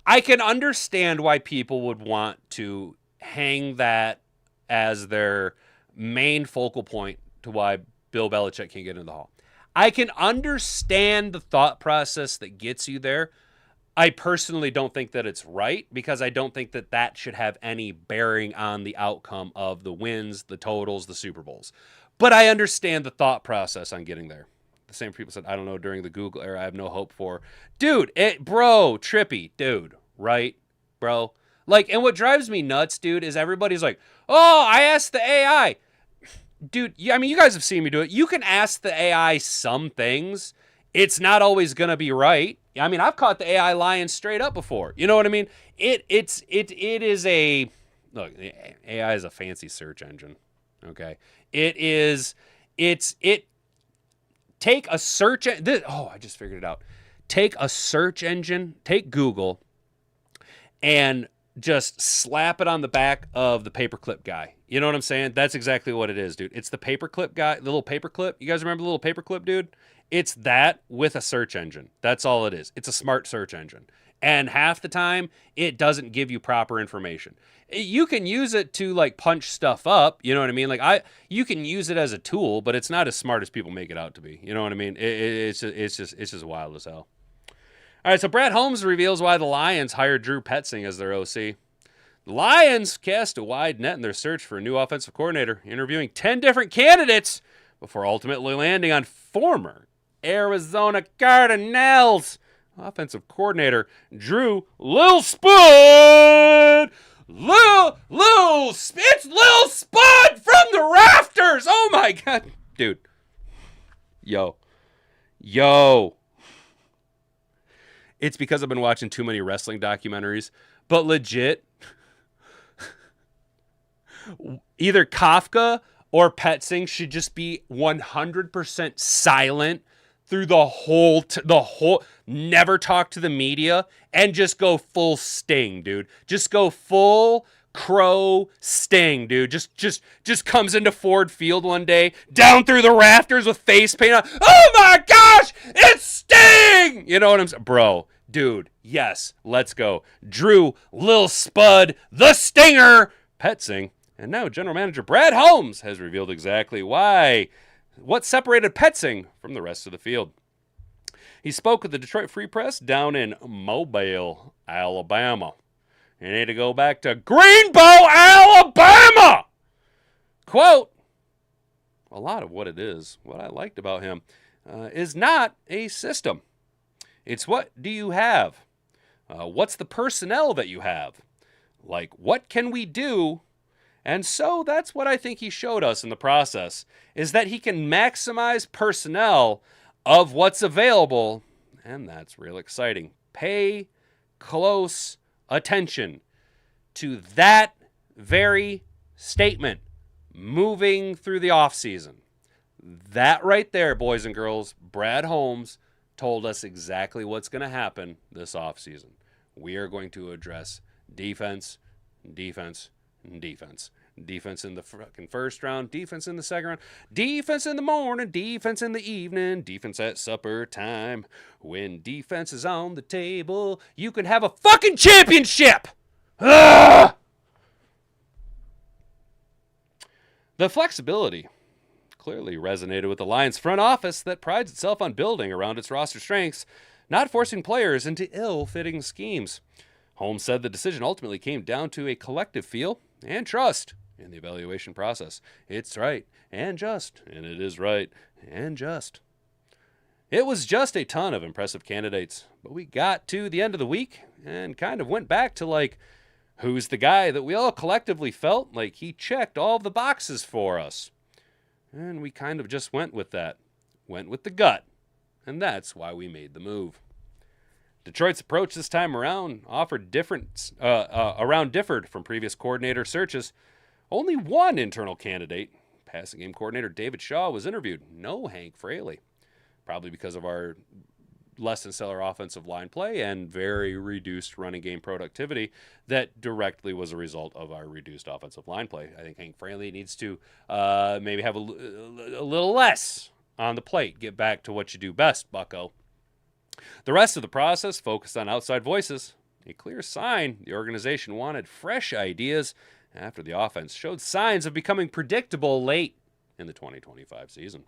I can understand why people would want to hang that as their main focal point to why Bill Belichick can't get into the hall. I can understand the thought process that gets you there. I personally don't think that it's right because I don't think that that should have any bearing on the outcome of the wins, the totals, the Super Bowls. But I understand the thought process on getting there. The same people said, I don't know, during the Google era, I have no hope for. Dude, bro, trippy, dude, right, bro? Like, and what drives me nuts, dude, is everybody's like, oh, I asked the AI. Dude, I mean, you guys have seen me do it. You can ask the AI some things. It's not always going to be right. I mean, I've caught the AI lying straight up before. You know what I mean? It is a, look, AI is a fancy search engine. Okay. Take a search, I just figured it out. Take a search engine, take Google, and just slap it on the back of the paperclip guy. You know what I'm saying? That's exactly what it is, dude. It's the paperclip guy, the little paperclip. You guys remember the little paperclip, dude? It's that with a search engine. That's all it is. It's a smart search engine. And half the time, it doesn't give you proper information. You can use it to like punch stuff up. You know what I mean? Like you can use it as a tool, but it's not as smart as people make it out to be. You know what I mean? It's just wild as hell. All right, so Brad Holmes reveals why the Lions hired Drew Petzing as their OC. The Lions cast a wide net in their search for a new offensive coordinator, interviewing 10 different candidates before ultimately landing on former Arizona Cardinals offensive coordinator Drew Lil Spud. It's Lil Spud from the rafters. Oh my God, dude. Yo. It's because I've been watching too many wrestling documentaries, but legit, either Kafka or Petzing should just be 100% silent through the whole, never talk to the media and just go full Sting, dude. Just go full Crow Sting, dude. Just comes into Ford Field one day, down through the rafters with face paint on. Oh my gosh, it's Sting! You know what I'm saying? Bro, dude, yes, let's go. Drew, Lil Spud, the Stinger, Petzing. And now General Manager Brad Holmes has revealed exactly what separated Petzing from the rest of the field. He spoke with the Detroit Free Press down in Mobile, Alabama. You need to go back to Greenbow, Alabama! Quote, a lot of what I liked about him, is not a system. It's what do you have? What's the personnel that you have? Like, what can we do? And so that's what I think he showed us in the process, is that he can maximize personnel of what's available, and that's real exciting. Pay close attention to that very statement moving through the offseason. That right there, boys and girls, Brad Holmes told us exactly what's going to happen this offseason. We are going to address defense. Defense in the fucking first round, defense in the second round, defense in the morning, defense in the evening, defense at supper time. When defense is on the table, you can have a fucking championship! Ugh! The flexibility clearly resonated with the Lions front office that prides itself on building around its roster strengths, not forcing players into ill-fitting schemes. Holmes said the decision ultimately came down to a collective feel and trust in the evaluation process. It's right and just, and it is right and just. It was just a ton of impressive candidates, but we got to the end of the week and kind of went back to like, who's the guy that we all collectively felt like he checked all of the boxes for us? And we kind of just went with that. Went with the gut. And that's why we made the move. Detroit's approach this time around differed from previous coordinator searches. Only one internal candidate, passing game coordinator David Shaw, was interviewed. No Hank Fraley. Probably because of our less than stellar offensive line play and very reduced running game productivity that directly was a result of our reduced offensive line play. I think Hank Fraley needs to maybe have a little less on the plate. Get back to what you do best, bucko. The rest of the process focused on outside voices, a clear sign the organization wanted fresh ideas after the offense showed signs of becoming predictable late in the 2025 season.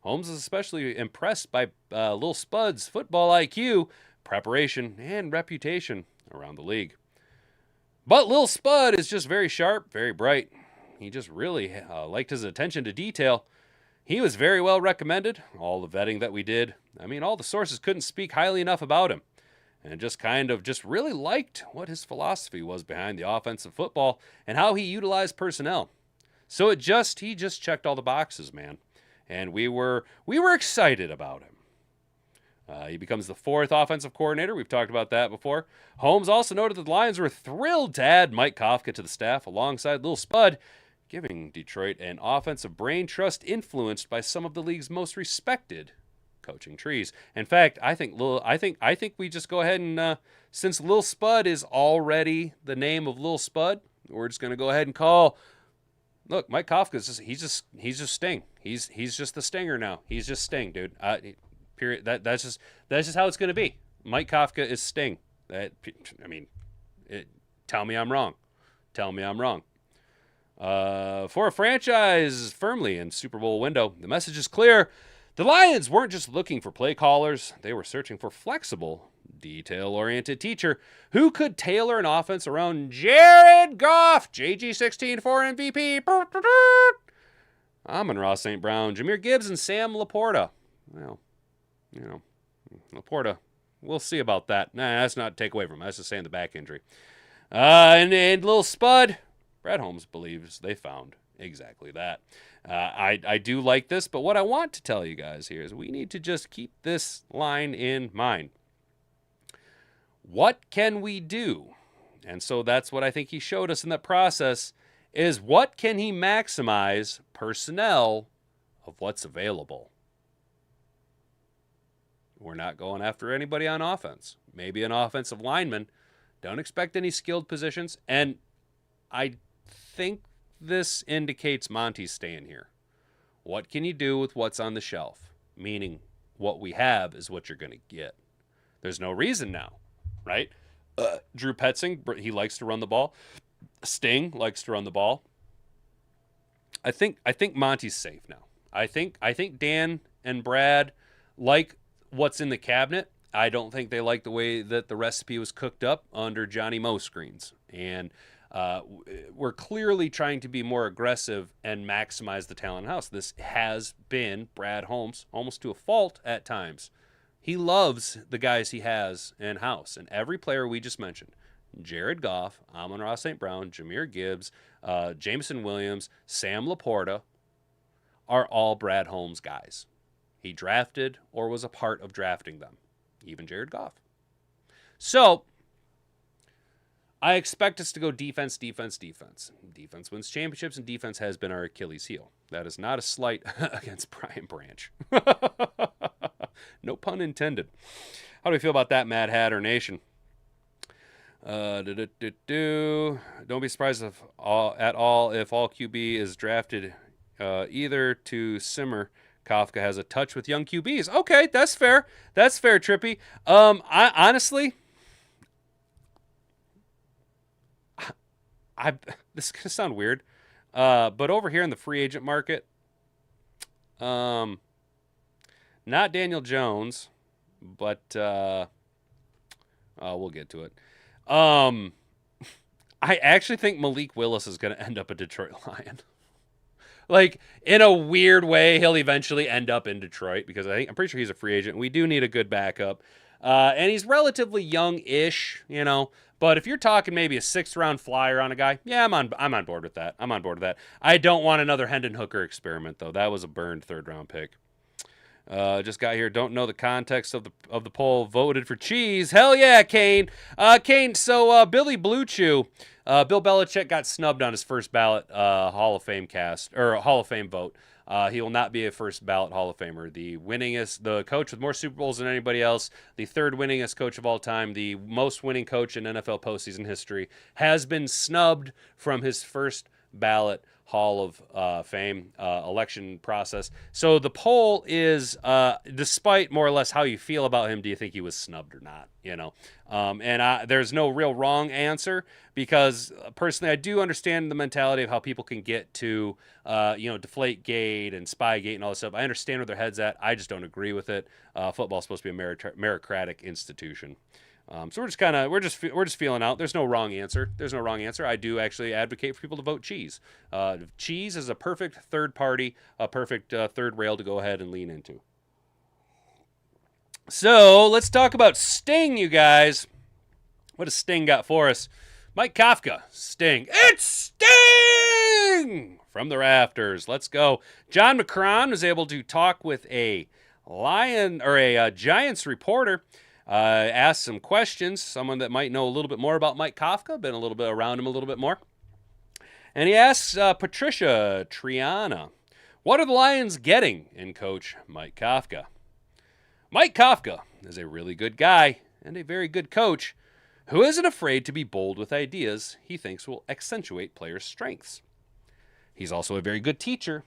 Holmes is especially impressed by Lil Spud's football IQ, preparation, and reputation around the league. But Lil Spud is just very sharp, very bright. He just really liked his attention to detail. He was very well recommended. All the vetting that we did, all the sources couldn't speak highly enough about him. And just really liked what his philosophy was behind the offensive football and how he utilized personnel. So he just checked all the boxes, man. And we were excited about him. He becomes the 4th offensive coordinator. We've talked about that before. Holmes also noted that the Lions were thrilled to add Mike Kafka to the staff alongside Lil Spud, giving Detroit an offensive brain trust influenced by some of the league's most respected coaching trees. In fact, I think we just go ahead and since Lil Spud is already the name of Lil Spud, we're just going to go ahead and call. Look, Mike Kafka he's just Sting. He's just the Stinger now. He's just Sting, dude. Period. That's just how it's going to be. Mike Kafka is Sting. Tell me I'm wrong. Tell me I'm wrong. For a franchise firmly in Super Bowl window, the message is clear. The Lions weren't just looking for play callers. They were searching for flexible, detail-oriented teacher who could tailor an offense around Jared Goff, JG16 for MVP, Amon-Ra St. Brown, Jahmyr Gibbs, and Sam Laporta. Well, Laporta, we'll see about that. Nah, that's not a take away from him. That's just saying the back injury. And Lil Spud, Brad Holmes believes they found exactly that. I do like this, but what I want to tell you guys here is we need to just keep this line in mind. What can we do? And so that's what I think he showed us in that process is what can he maximize personnel of what's available. We're not going after anybody on offense. Maybe an offensive lineman. Don't expect any skilled positions. And I think this indicates Monty's staying here. What can you do with what's on the shelf? Meaning what we have is what you're going to get. There's no reason now, right? Drew Petzing, he likes to run the ball. Sting likes to run the ball. I think Monty's safe now. I think Dan and Brad like what's in the cabinet. I don't think they like the way that the recipe was cooked up under Johnny Moe screens. And we're clearly trying to be more aggressive and maximize the talent house. This has been Brad Holmes almost to a fault at times. He loves the guys he has in-house. And every player we just mentioned, Jared Goff, Amon-Ra St. Brown, Jahmyr Gibbs, Jameson Williams, Sam Laporta, are all Brad Holmes guys. He drafted or was a part of drafting them, even Jared Goff. So I expect us to go defense, defense, defense. Defense wins championships, and defense has been our Achilles heel. That is not a slight against Brian Branch. No pun intended. How do we feel about that, Mad Hatter Nation? Don't be surprised at all if all QB is drafted either to simmer. Kafka has a touch with young QBs. Okay, that's fair. That's fair, Trippy. I honestly, this is gonna sound weird, but over here in the free agent market, not Daniel Jones, but we'll get to it. I actually think Malik Willis is going to end up a Detroit Lion. Like, in a weird way, he'll eventually end up in Detroit because I'm pretty sure he's a free agent. We do need a good backup. And he's relatively young-ish, But if you're talking maybe a 6th-round flyer on a guy, yeah, I'm on board with that. I'm on board with that. I don't want another Hendon Hooker experiment, though. That was a burned 3rd-round pick. Just got here. Don't know the context of the poll. Voted for cheese. Hell yeah, Kane. Kane. So Billy Blue Chew. Bill Belichick got snubbed on his first ballot Hall of Fame vote. He will not be a first ballot Hall of Famer. The coach with more Super Bowls than anybody else, the 3rd winningest coach of all time, the most winning coach in NFL postseason history, has been snubbed from his first ballot Hall of Fame election process. So the poll is, despite more or less how you feel about him, do you think he was snubbed or not? There's no real wrong answer, because personally I do understand the mentality of how people can get to, Deflategate and Spygate and all this stuff. I understand where their head's at. I just don't agree with it. Football's supposed to be a meritocratic institution. So we're just feeling out. There's no wrong answer. I do actually advocate for people to vote cheese. Cheese is a perfect third party, a perfect third rail to go ahead and lean into. So let's talk about Sting, you guys. What has Sting got for us? Mike Kafka, Sting. It's Sting from the rafters. Let's go. John McCron was able to talk with a Giants reporter. Asked some questions, someone that might know a little bit more about Mike Kafka, been a little bit around him a little bit more. And he asks Patricia Triana, what are the Lions getting in coach Mike Kafka? Mike Kafka is a really good guy and a very good coach who isn't afraid to be bold with ideas he thinks will accentuate players' strengths. He's also a very good teacher.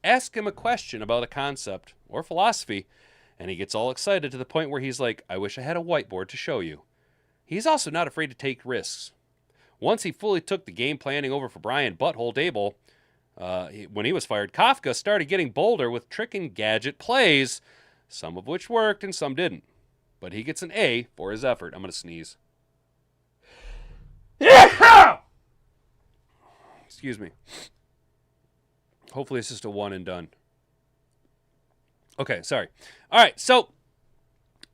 Ask him a question about a concept or philosophy, and he gets all excited to the point where he's like, I wish I had a whiteboard to show you. He's also not afraid to take risks. Once he fully took the game planning over for Brian Butthole Dable, when he was fired, Kafka started getting bolder with trick and gadget plays, some of which worked and some didn't. But he gets an A for his effort. I'm going to sneeze. Excuse me. Hopefully it's just a one and done. Okay, sorry. All right, so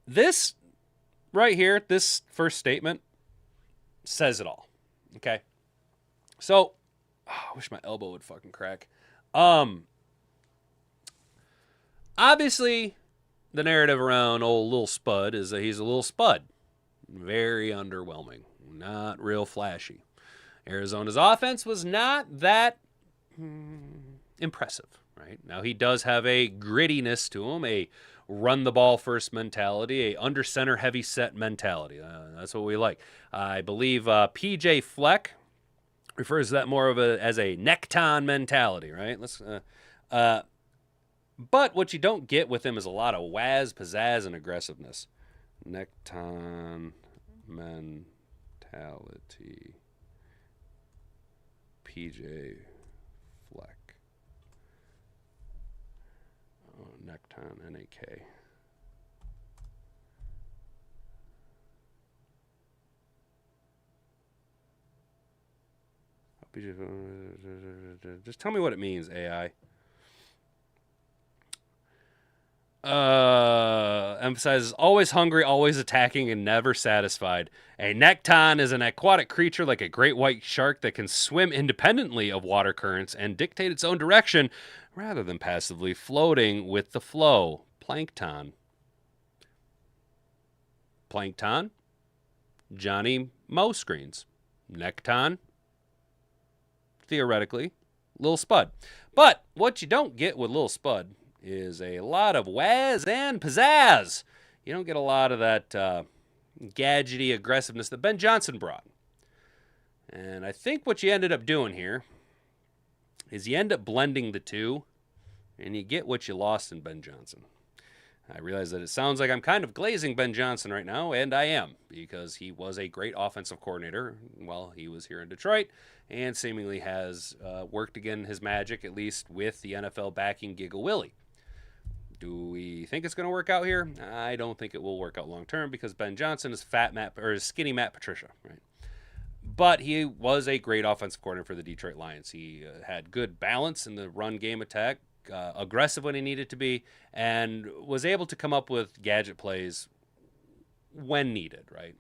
this right here, this first statement says it all. Okay? So, I wish my elbow would fucking crack. Obviously, the narrative around old Lil Spud is that he's a little spud. Very underwhelming. Not real flashy. Arizona's offense was not that impressive. Right? Now, he does have a grittiness to him, a run-the-ball-first mentality, a under-center heavy-set mentality. That's what we like. I believe P.J. Fleck refers to that more as a neckton mentality, right? But what you don't get with him is a lot of waz, pizzazz, and aggressiveness. Neckton mentality. P.J. Fleck. Neckton, N-A-K. Just tell me what it means, AI. Emphasizes always hungry, always attacking, and never satisfied. A neckton is an aquatic creature like a great white shark that can swim independently of water currents and dictate its own direction rather than passively floating with the flow. Plankton. Plankton. Johnny Mo screens. Neckton. Theoretically, Lil Spud. But what you don't get with Lil Spud is a lot of waz and pizzazz. You don't get a lot of that gadgety aggressiveness that Ben Johnson brought. And I think what you ended up doing here is you end up blending the two, and you get what you lost in Ben Johnson. I realize that it sounds like I'm kind of glazing Ben Johnson right now, and I am, because he was a great offensive coordinator while he was here in Detroit, and seemingly has worked again his magic, at least with the NFL backing Giga Willie. Do we think it's going to work out here? I don't think it will work out long term, because Ben Johnson is skinny Matt Patricia, right? But he was a great offensive coordinator for the Detroit Lions. He had good balance in the run game attack, aggressive when he needed to be, and was able to come up with gadget plays when needed, right?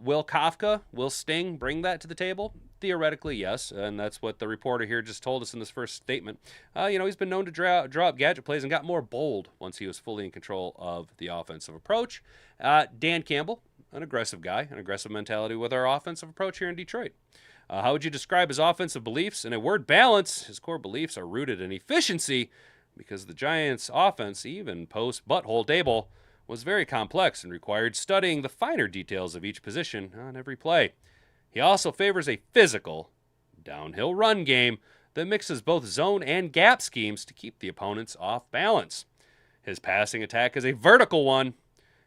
Will Sting bring that to the table? Theoretically, yes, and that's what the reporter here just told us in this first statement. He's been known to draw up gadget plays and got more bold once he was fully in control of the offensive approach. Dan Campbell, an aggressive guy, an aggressive mentality with our offensive approach here in Detroit. How would you describe his offensive beliefs? In a word, balance. His core beliefs are rooted in efficiency, because the Giants' offense, even post-Butthole Dable, was very complex and required studying the finer details of each position on every play. He also favors a physical, downhill run game that mixes both zone and gap schemes to keep the opponents off balance. His passing attack is a vertical one.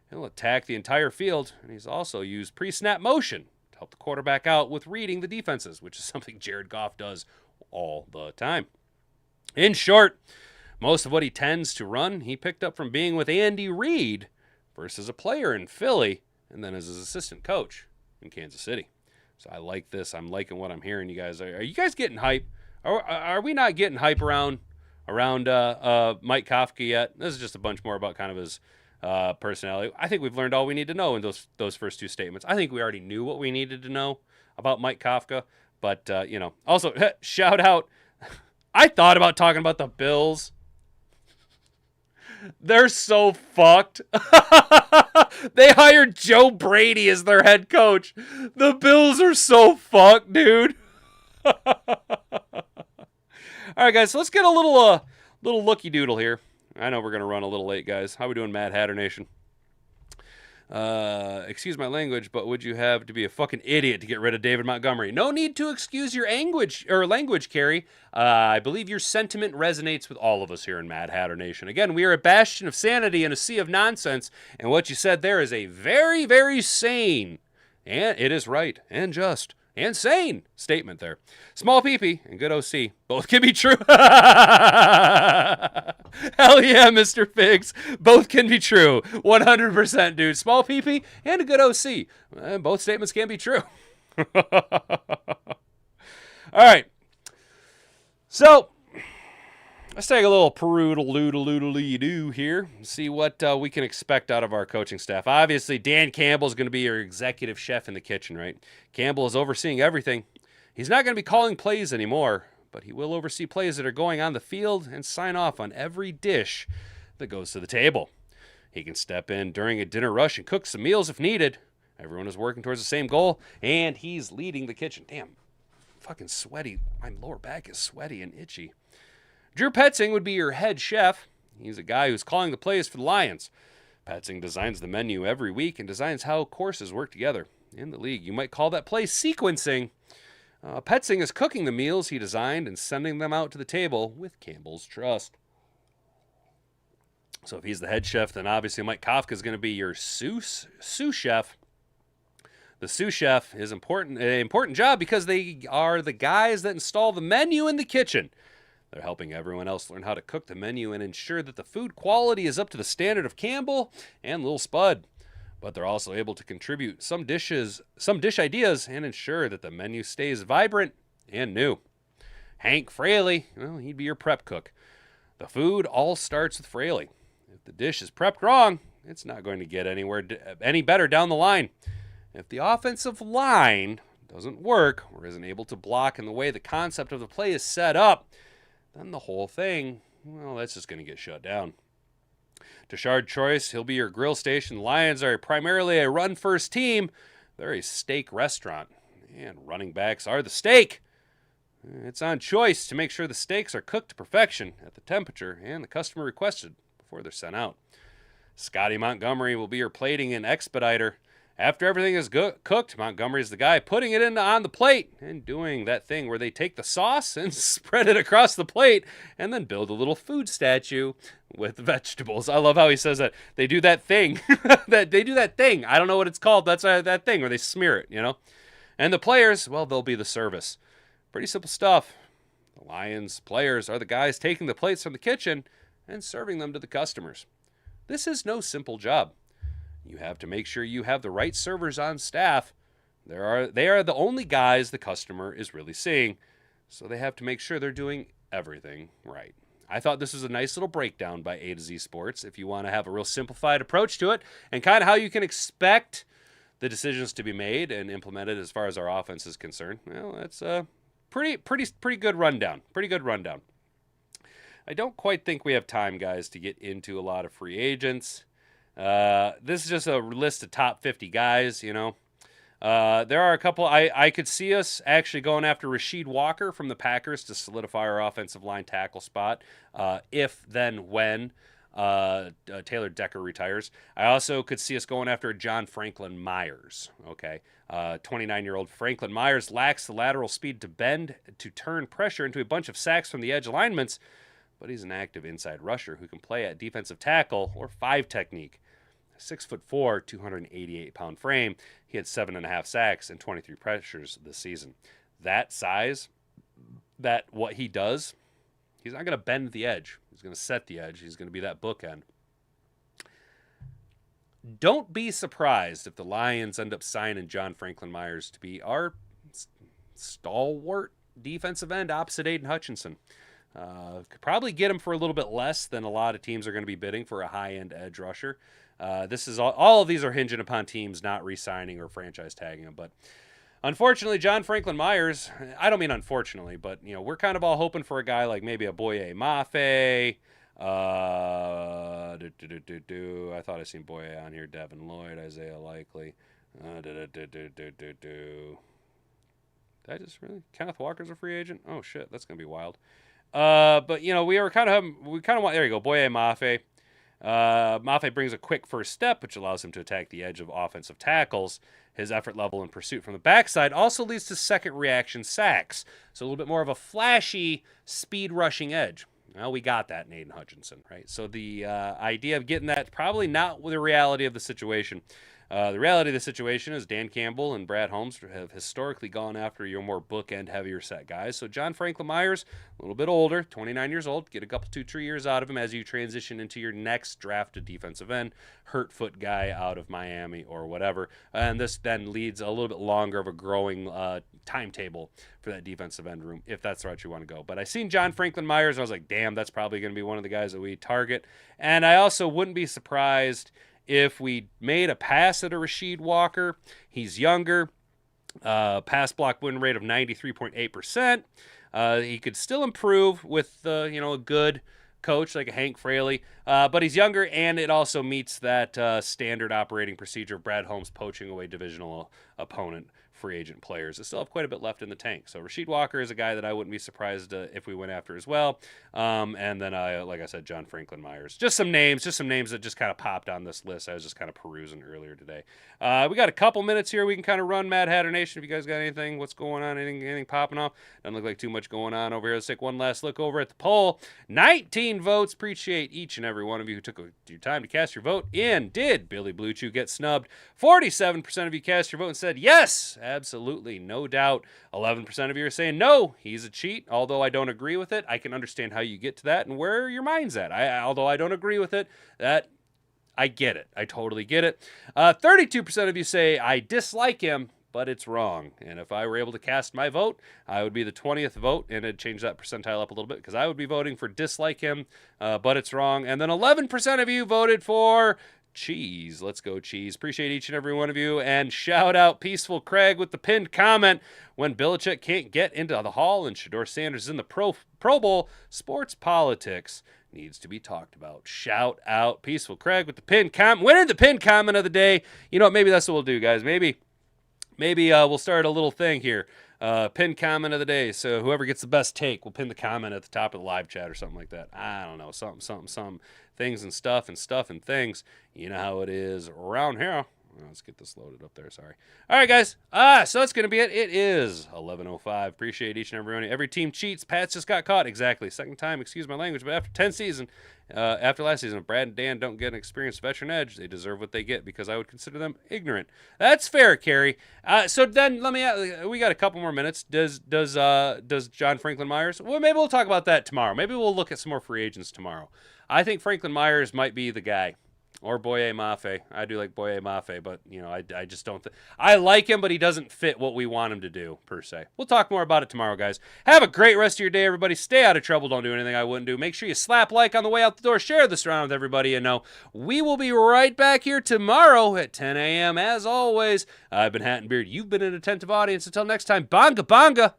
He'll attack the entire field, and he's also used pre-snap motion to help the quarterback out with reading the defenses, which is something Jared Goff does all the time. In short, most of what he tends to run, he picked up from being with Andy Reid versus a player in Philly, and then as his assistant coach in Kansas City. So I like this. I'm liking what I'm hearing, you guys. Are you guys getting hype? Are we not getting hype around Mike Kafka yet? This is just a bunch more about kind of his personality. I think we've learned all we need to know in those first two statements. I think we already knew what we needed to know about Mike Kafka, but also shout out. I thought about talking about the Bills. They're so fucked. They hired Joe Brady as their head coach. The Bills are so fucked, dude. All right, guys, so let's get a little looky doodle here. I know we're going to run a little late, guys. How we doing, Mad Hatter Nation? Excuse my language, but would you have to be a fucking idiot to get rid of David Montgomery? No need to excuse your language, Carrie. I believe your sentiment resonates with all of us here in Mad Hatter Nation. Again, we are a bastion of sanity and a sea of nonsense, and what you said there is a very, very sane, and it is right and just and sane statement there. Small PP and good OC both can be true. Hell yeah, Mr. Figs. Both can be true. 100%, dude. Small PP and a good OC. Both statements can be true. All right. So, let's take a little perudle-loodle-loodle-doo here and see what we can expect out of our coaching staff. Obviously, Dan Campbell is going to be your executive chef in the kitchen, right? Campbell is overseeing everything. He's not going to be calling plays anymore, but he will oversee plays that are going on the field and sign off on every dish that goes to the table. He can step in during a dinner rush and cook some meals if needed. Everyone is working towards the same goal, and he's leading the kitchen. Damn, fucking sweaty. My lower back is sweaty and itchy. Drew Petzing would be your head chef. He's a guy who's calling the plays for the Lions. Petzing designs the menu every week and designs how courses work together. In the league, you might call that play sequencing. Petzing is cooking the meals he designed and sending them out to the table with Campbell's trust. So if he's the head chef, then obviously Mike Kafka is going to be your sous chef. The sous chef is an important job because they are the guys that install the menu in the kitchen. They're helping everyone else learn how to cook the menu and ensure that the food quality is up to the standard of Campbell and Lil Spud. But they're also able to contribute some dish ideas and ensure that the menu stays vibrant and new. Hank Fraley, well, he'd be your prep cook. The food all starts with Fraley. If the dish is prepped wrong, it's not going to get any better down the line. If the offensive line doesn't work or isn't able to block in the way the concept of the play is set up, then the whole thing, well, that's just going to get shut down. Tashard Choice, he'll be your grill station. Lions are primarily a run-first team. They're a steak restaurant, and running backs are the steak. It's on Choice to make sure the steaks are cooked to perfection at the temperature and the customer requested before they're sent out. Scotty Montgomery will be your plating and expediter. After everything is cooked, Montgomery's the guy putting it on the plate and doing that thing where they take the sauce and spread it across the plate and then build a little food statue with vegetables. I love how he says that. They do that thing. They do that thing. I don't know what it's called. That's that thing where they smear it, And the players, well, they'll be the service. Pretty simple stuff. The Lions players are the guys taking the plates from the kitchen and serving them to the customers. This is no simple job. You have to make sure you have the right servers on staff. They are the only guys the customer is really seeing, so they have to make sure they're doing everything right. I thought this was a nice little breakdown by A to Z Sports if you want to have a real simplified approach to it and kind of how you can expect the decisions to be made and implemented as far as our offense is concerned. Well, that's a pretty good rundown. Pretty good rundown. I don't quite think we have time, guys, to get into a lot of free agents. This is just a list of top 50 guys, There are a couple. I could see us actually going after Rasheed Walker from the Packers to solidify our offensive line tackle spot. If, then, when Taylor Decker retires. I also could see us going after John Franklin Myers. Okay. 29-year-old Franklin Myers lacks the lateral speed to bend, to turn pressure into a bunch of sacks from the edge alignments, but he's an active inside rusher who can play at defensive tackle or 5 technique. 6'4", 288-pound frame. He had 7.5 sacks and 23 pressures this season. That size, that what he does, he's not going to bend the edge. He's going to set the edge. He's going to be that bookend. Don't be surprised if the Lions end up signing John Franklin Myers to be our stalwart defensive end opposite Aiden Hutchinson. Could probably get him for a little bit less than a lot of teams are going to be bidding for a high-end edge rusher. This is all of these are hinging upon teams not re-signing or franchise tagging him. But unfortunately, John Franklin Myers, I don't mean unfortunately, but we're kind of all hoping for a guy like maybe a Boye Mafe. I thought I seen Boye on here. Devin Lloyd, Isaiah Likely. Did I just really? Kenneth Walker's a free agent? Oh shit, that's gonna be wild. But we kind of want. There you go, Boye Mafe. Mafe brings a quick first step, which allows him to attack the edge of offensive tackles. His effort level in pursuit from the backside also leads to second reaction sacks. So a little bit more of a flashy speed rushing edge. Well, we got that in Aiden Hutchinson, right? So the idea of getting that, probably not the reality of the situation. The reality of the situation is Dan Campbell and Brad Holmes have historically gone after your more bookend, heavier set guys. So John Franklin Myers, a little bit older, 29 years old, get a couple, 2-3 years out of him as you transition into your next drafted defensive end, hurt foot guy out of Miami or whatever. And this then leads a little bit longer of a growing timetable for that defensive end room, if that's the route you want to go. But I seen John Franklin Myers, and I was like, damn, that's probably going to be one of the guys that we target. And I also wouldn't be surprised if we made a pass at a Rasheed Walker. He's younger, pass block win rate of 93.8%. He could still improve with a good coach like a Hank Fraley, but he's younger, and it also meets that standard operating procedure of Brad Holmes poaching away divisional opponent free agent players that still have quite a bit left in the tank. So Rasheed Walker is a guy that I wouldn't be surprised if we went after as well. And then, like I said, John Franklin Myers. Just some names that just kind of popped on this list. I was just kind of perusing earlier today. We got a couple minutes here. We can kind of run Mad Hatter Nation. If you guys got anything, what's going on? Anything popping off? Doesn't look like too much going on over here. Let's take one last look over at the poll. 19 votes. Appreciate each and every one of you who took your time to cast your vote in. Did Billy Blue Chew get snubbed? 47% of you cast your vote and said yes. Absolutely, no doubt. 11% of you are saying no, he's a cheat. Although I don't agree with it, I can understand how you get to that and where your mind's at. Although I don't agree with it, that I get it. I totally get it. 32% of you say I dislike him, but it's wrong. And if I were able to cast my vote, I would be the 20th vote, and it'd change that percentile up a little bit because I would be voting for dislike him, but it's wrong. And then 11% of you voted for Cheese. Let's go, Cheese. Appreciate each and every one of you. And shout out Peaceful Craig with the pinned comment. When Belichick can't get into the hall and Shador Sanders is in the Pro Bowl, sports politics needs to be talked about. Shout out Peaceful Craig with the pinned comment. Winning the pinned comment of the day. You know what? Maybe that's what we'll do, guys. Maybe we'll start a little thing here. Pinned comment of the day. So whoever gets the best take will pin the comment at the top of the live chat or something like that. I don't know. Something. Things and stuff and things. You know how it is around here. Let's get this loaded up there. Sorry. All right, guys. So that's going to be it. It is 11:05. Appreciate each and every one. Every team cheats. Pats just got caught. Exactly. Second time. Excuse my language. But after 10 seasons, after last season, if Brad and Dan don't get an experienced veteran edge, they deserve what they get because I would consider them ignorant. That's fair, Carrie. So then let me ask, we got a couple more minutes. Does John Franklin Myers? Well, maybe we'll talk about that tomorrow. Maybe we'll look at some more free agents tomorrow. I think Franklin Myers might be the guy. Or Boye Mafe. I do like Boye Mafe, but, I just don't I like him, but he doesn't fit what we want him to do, per se. We'll talk more about it tomorrow, guys. Have a great rest of your day, everybody. Stay out of trouble. Don't do anything I wouldn't do. Make sure you slap like on the way out the door. Share this around with everybody you know. We will be right back here tomorrow at 10 a.m. As always, I've been Hat and Beard. You've been an attentive audience. Until next time, bonga bonga.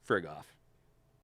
Frig off.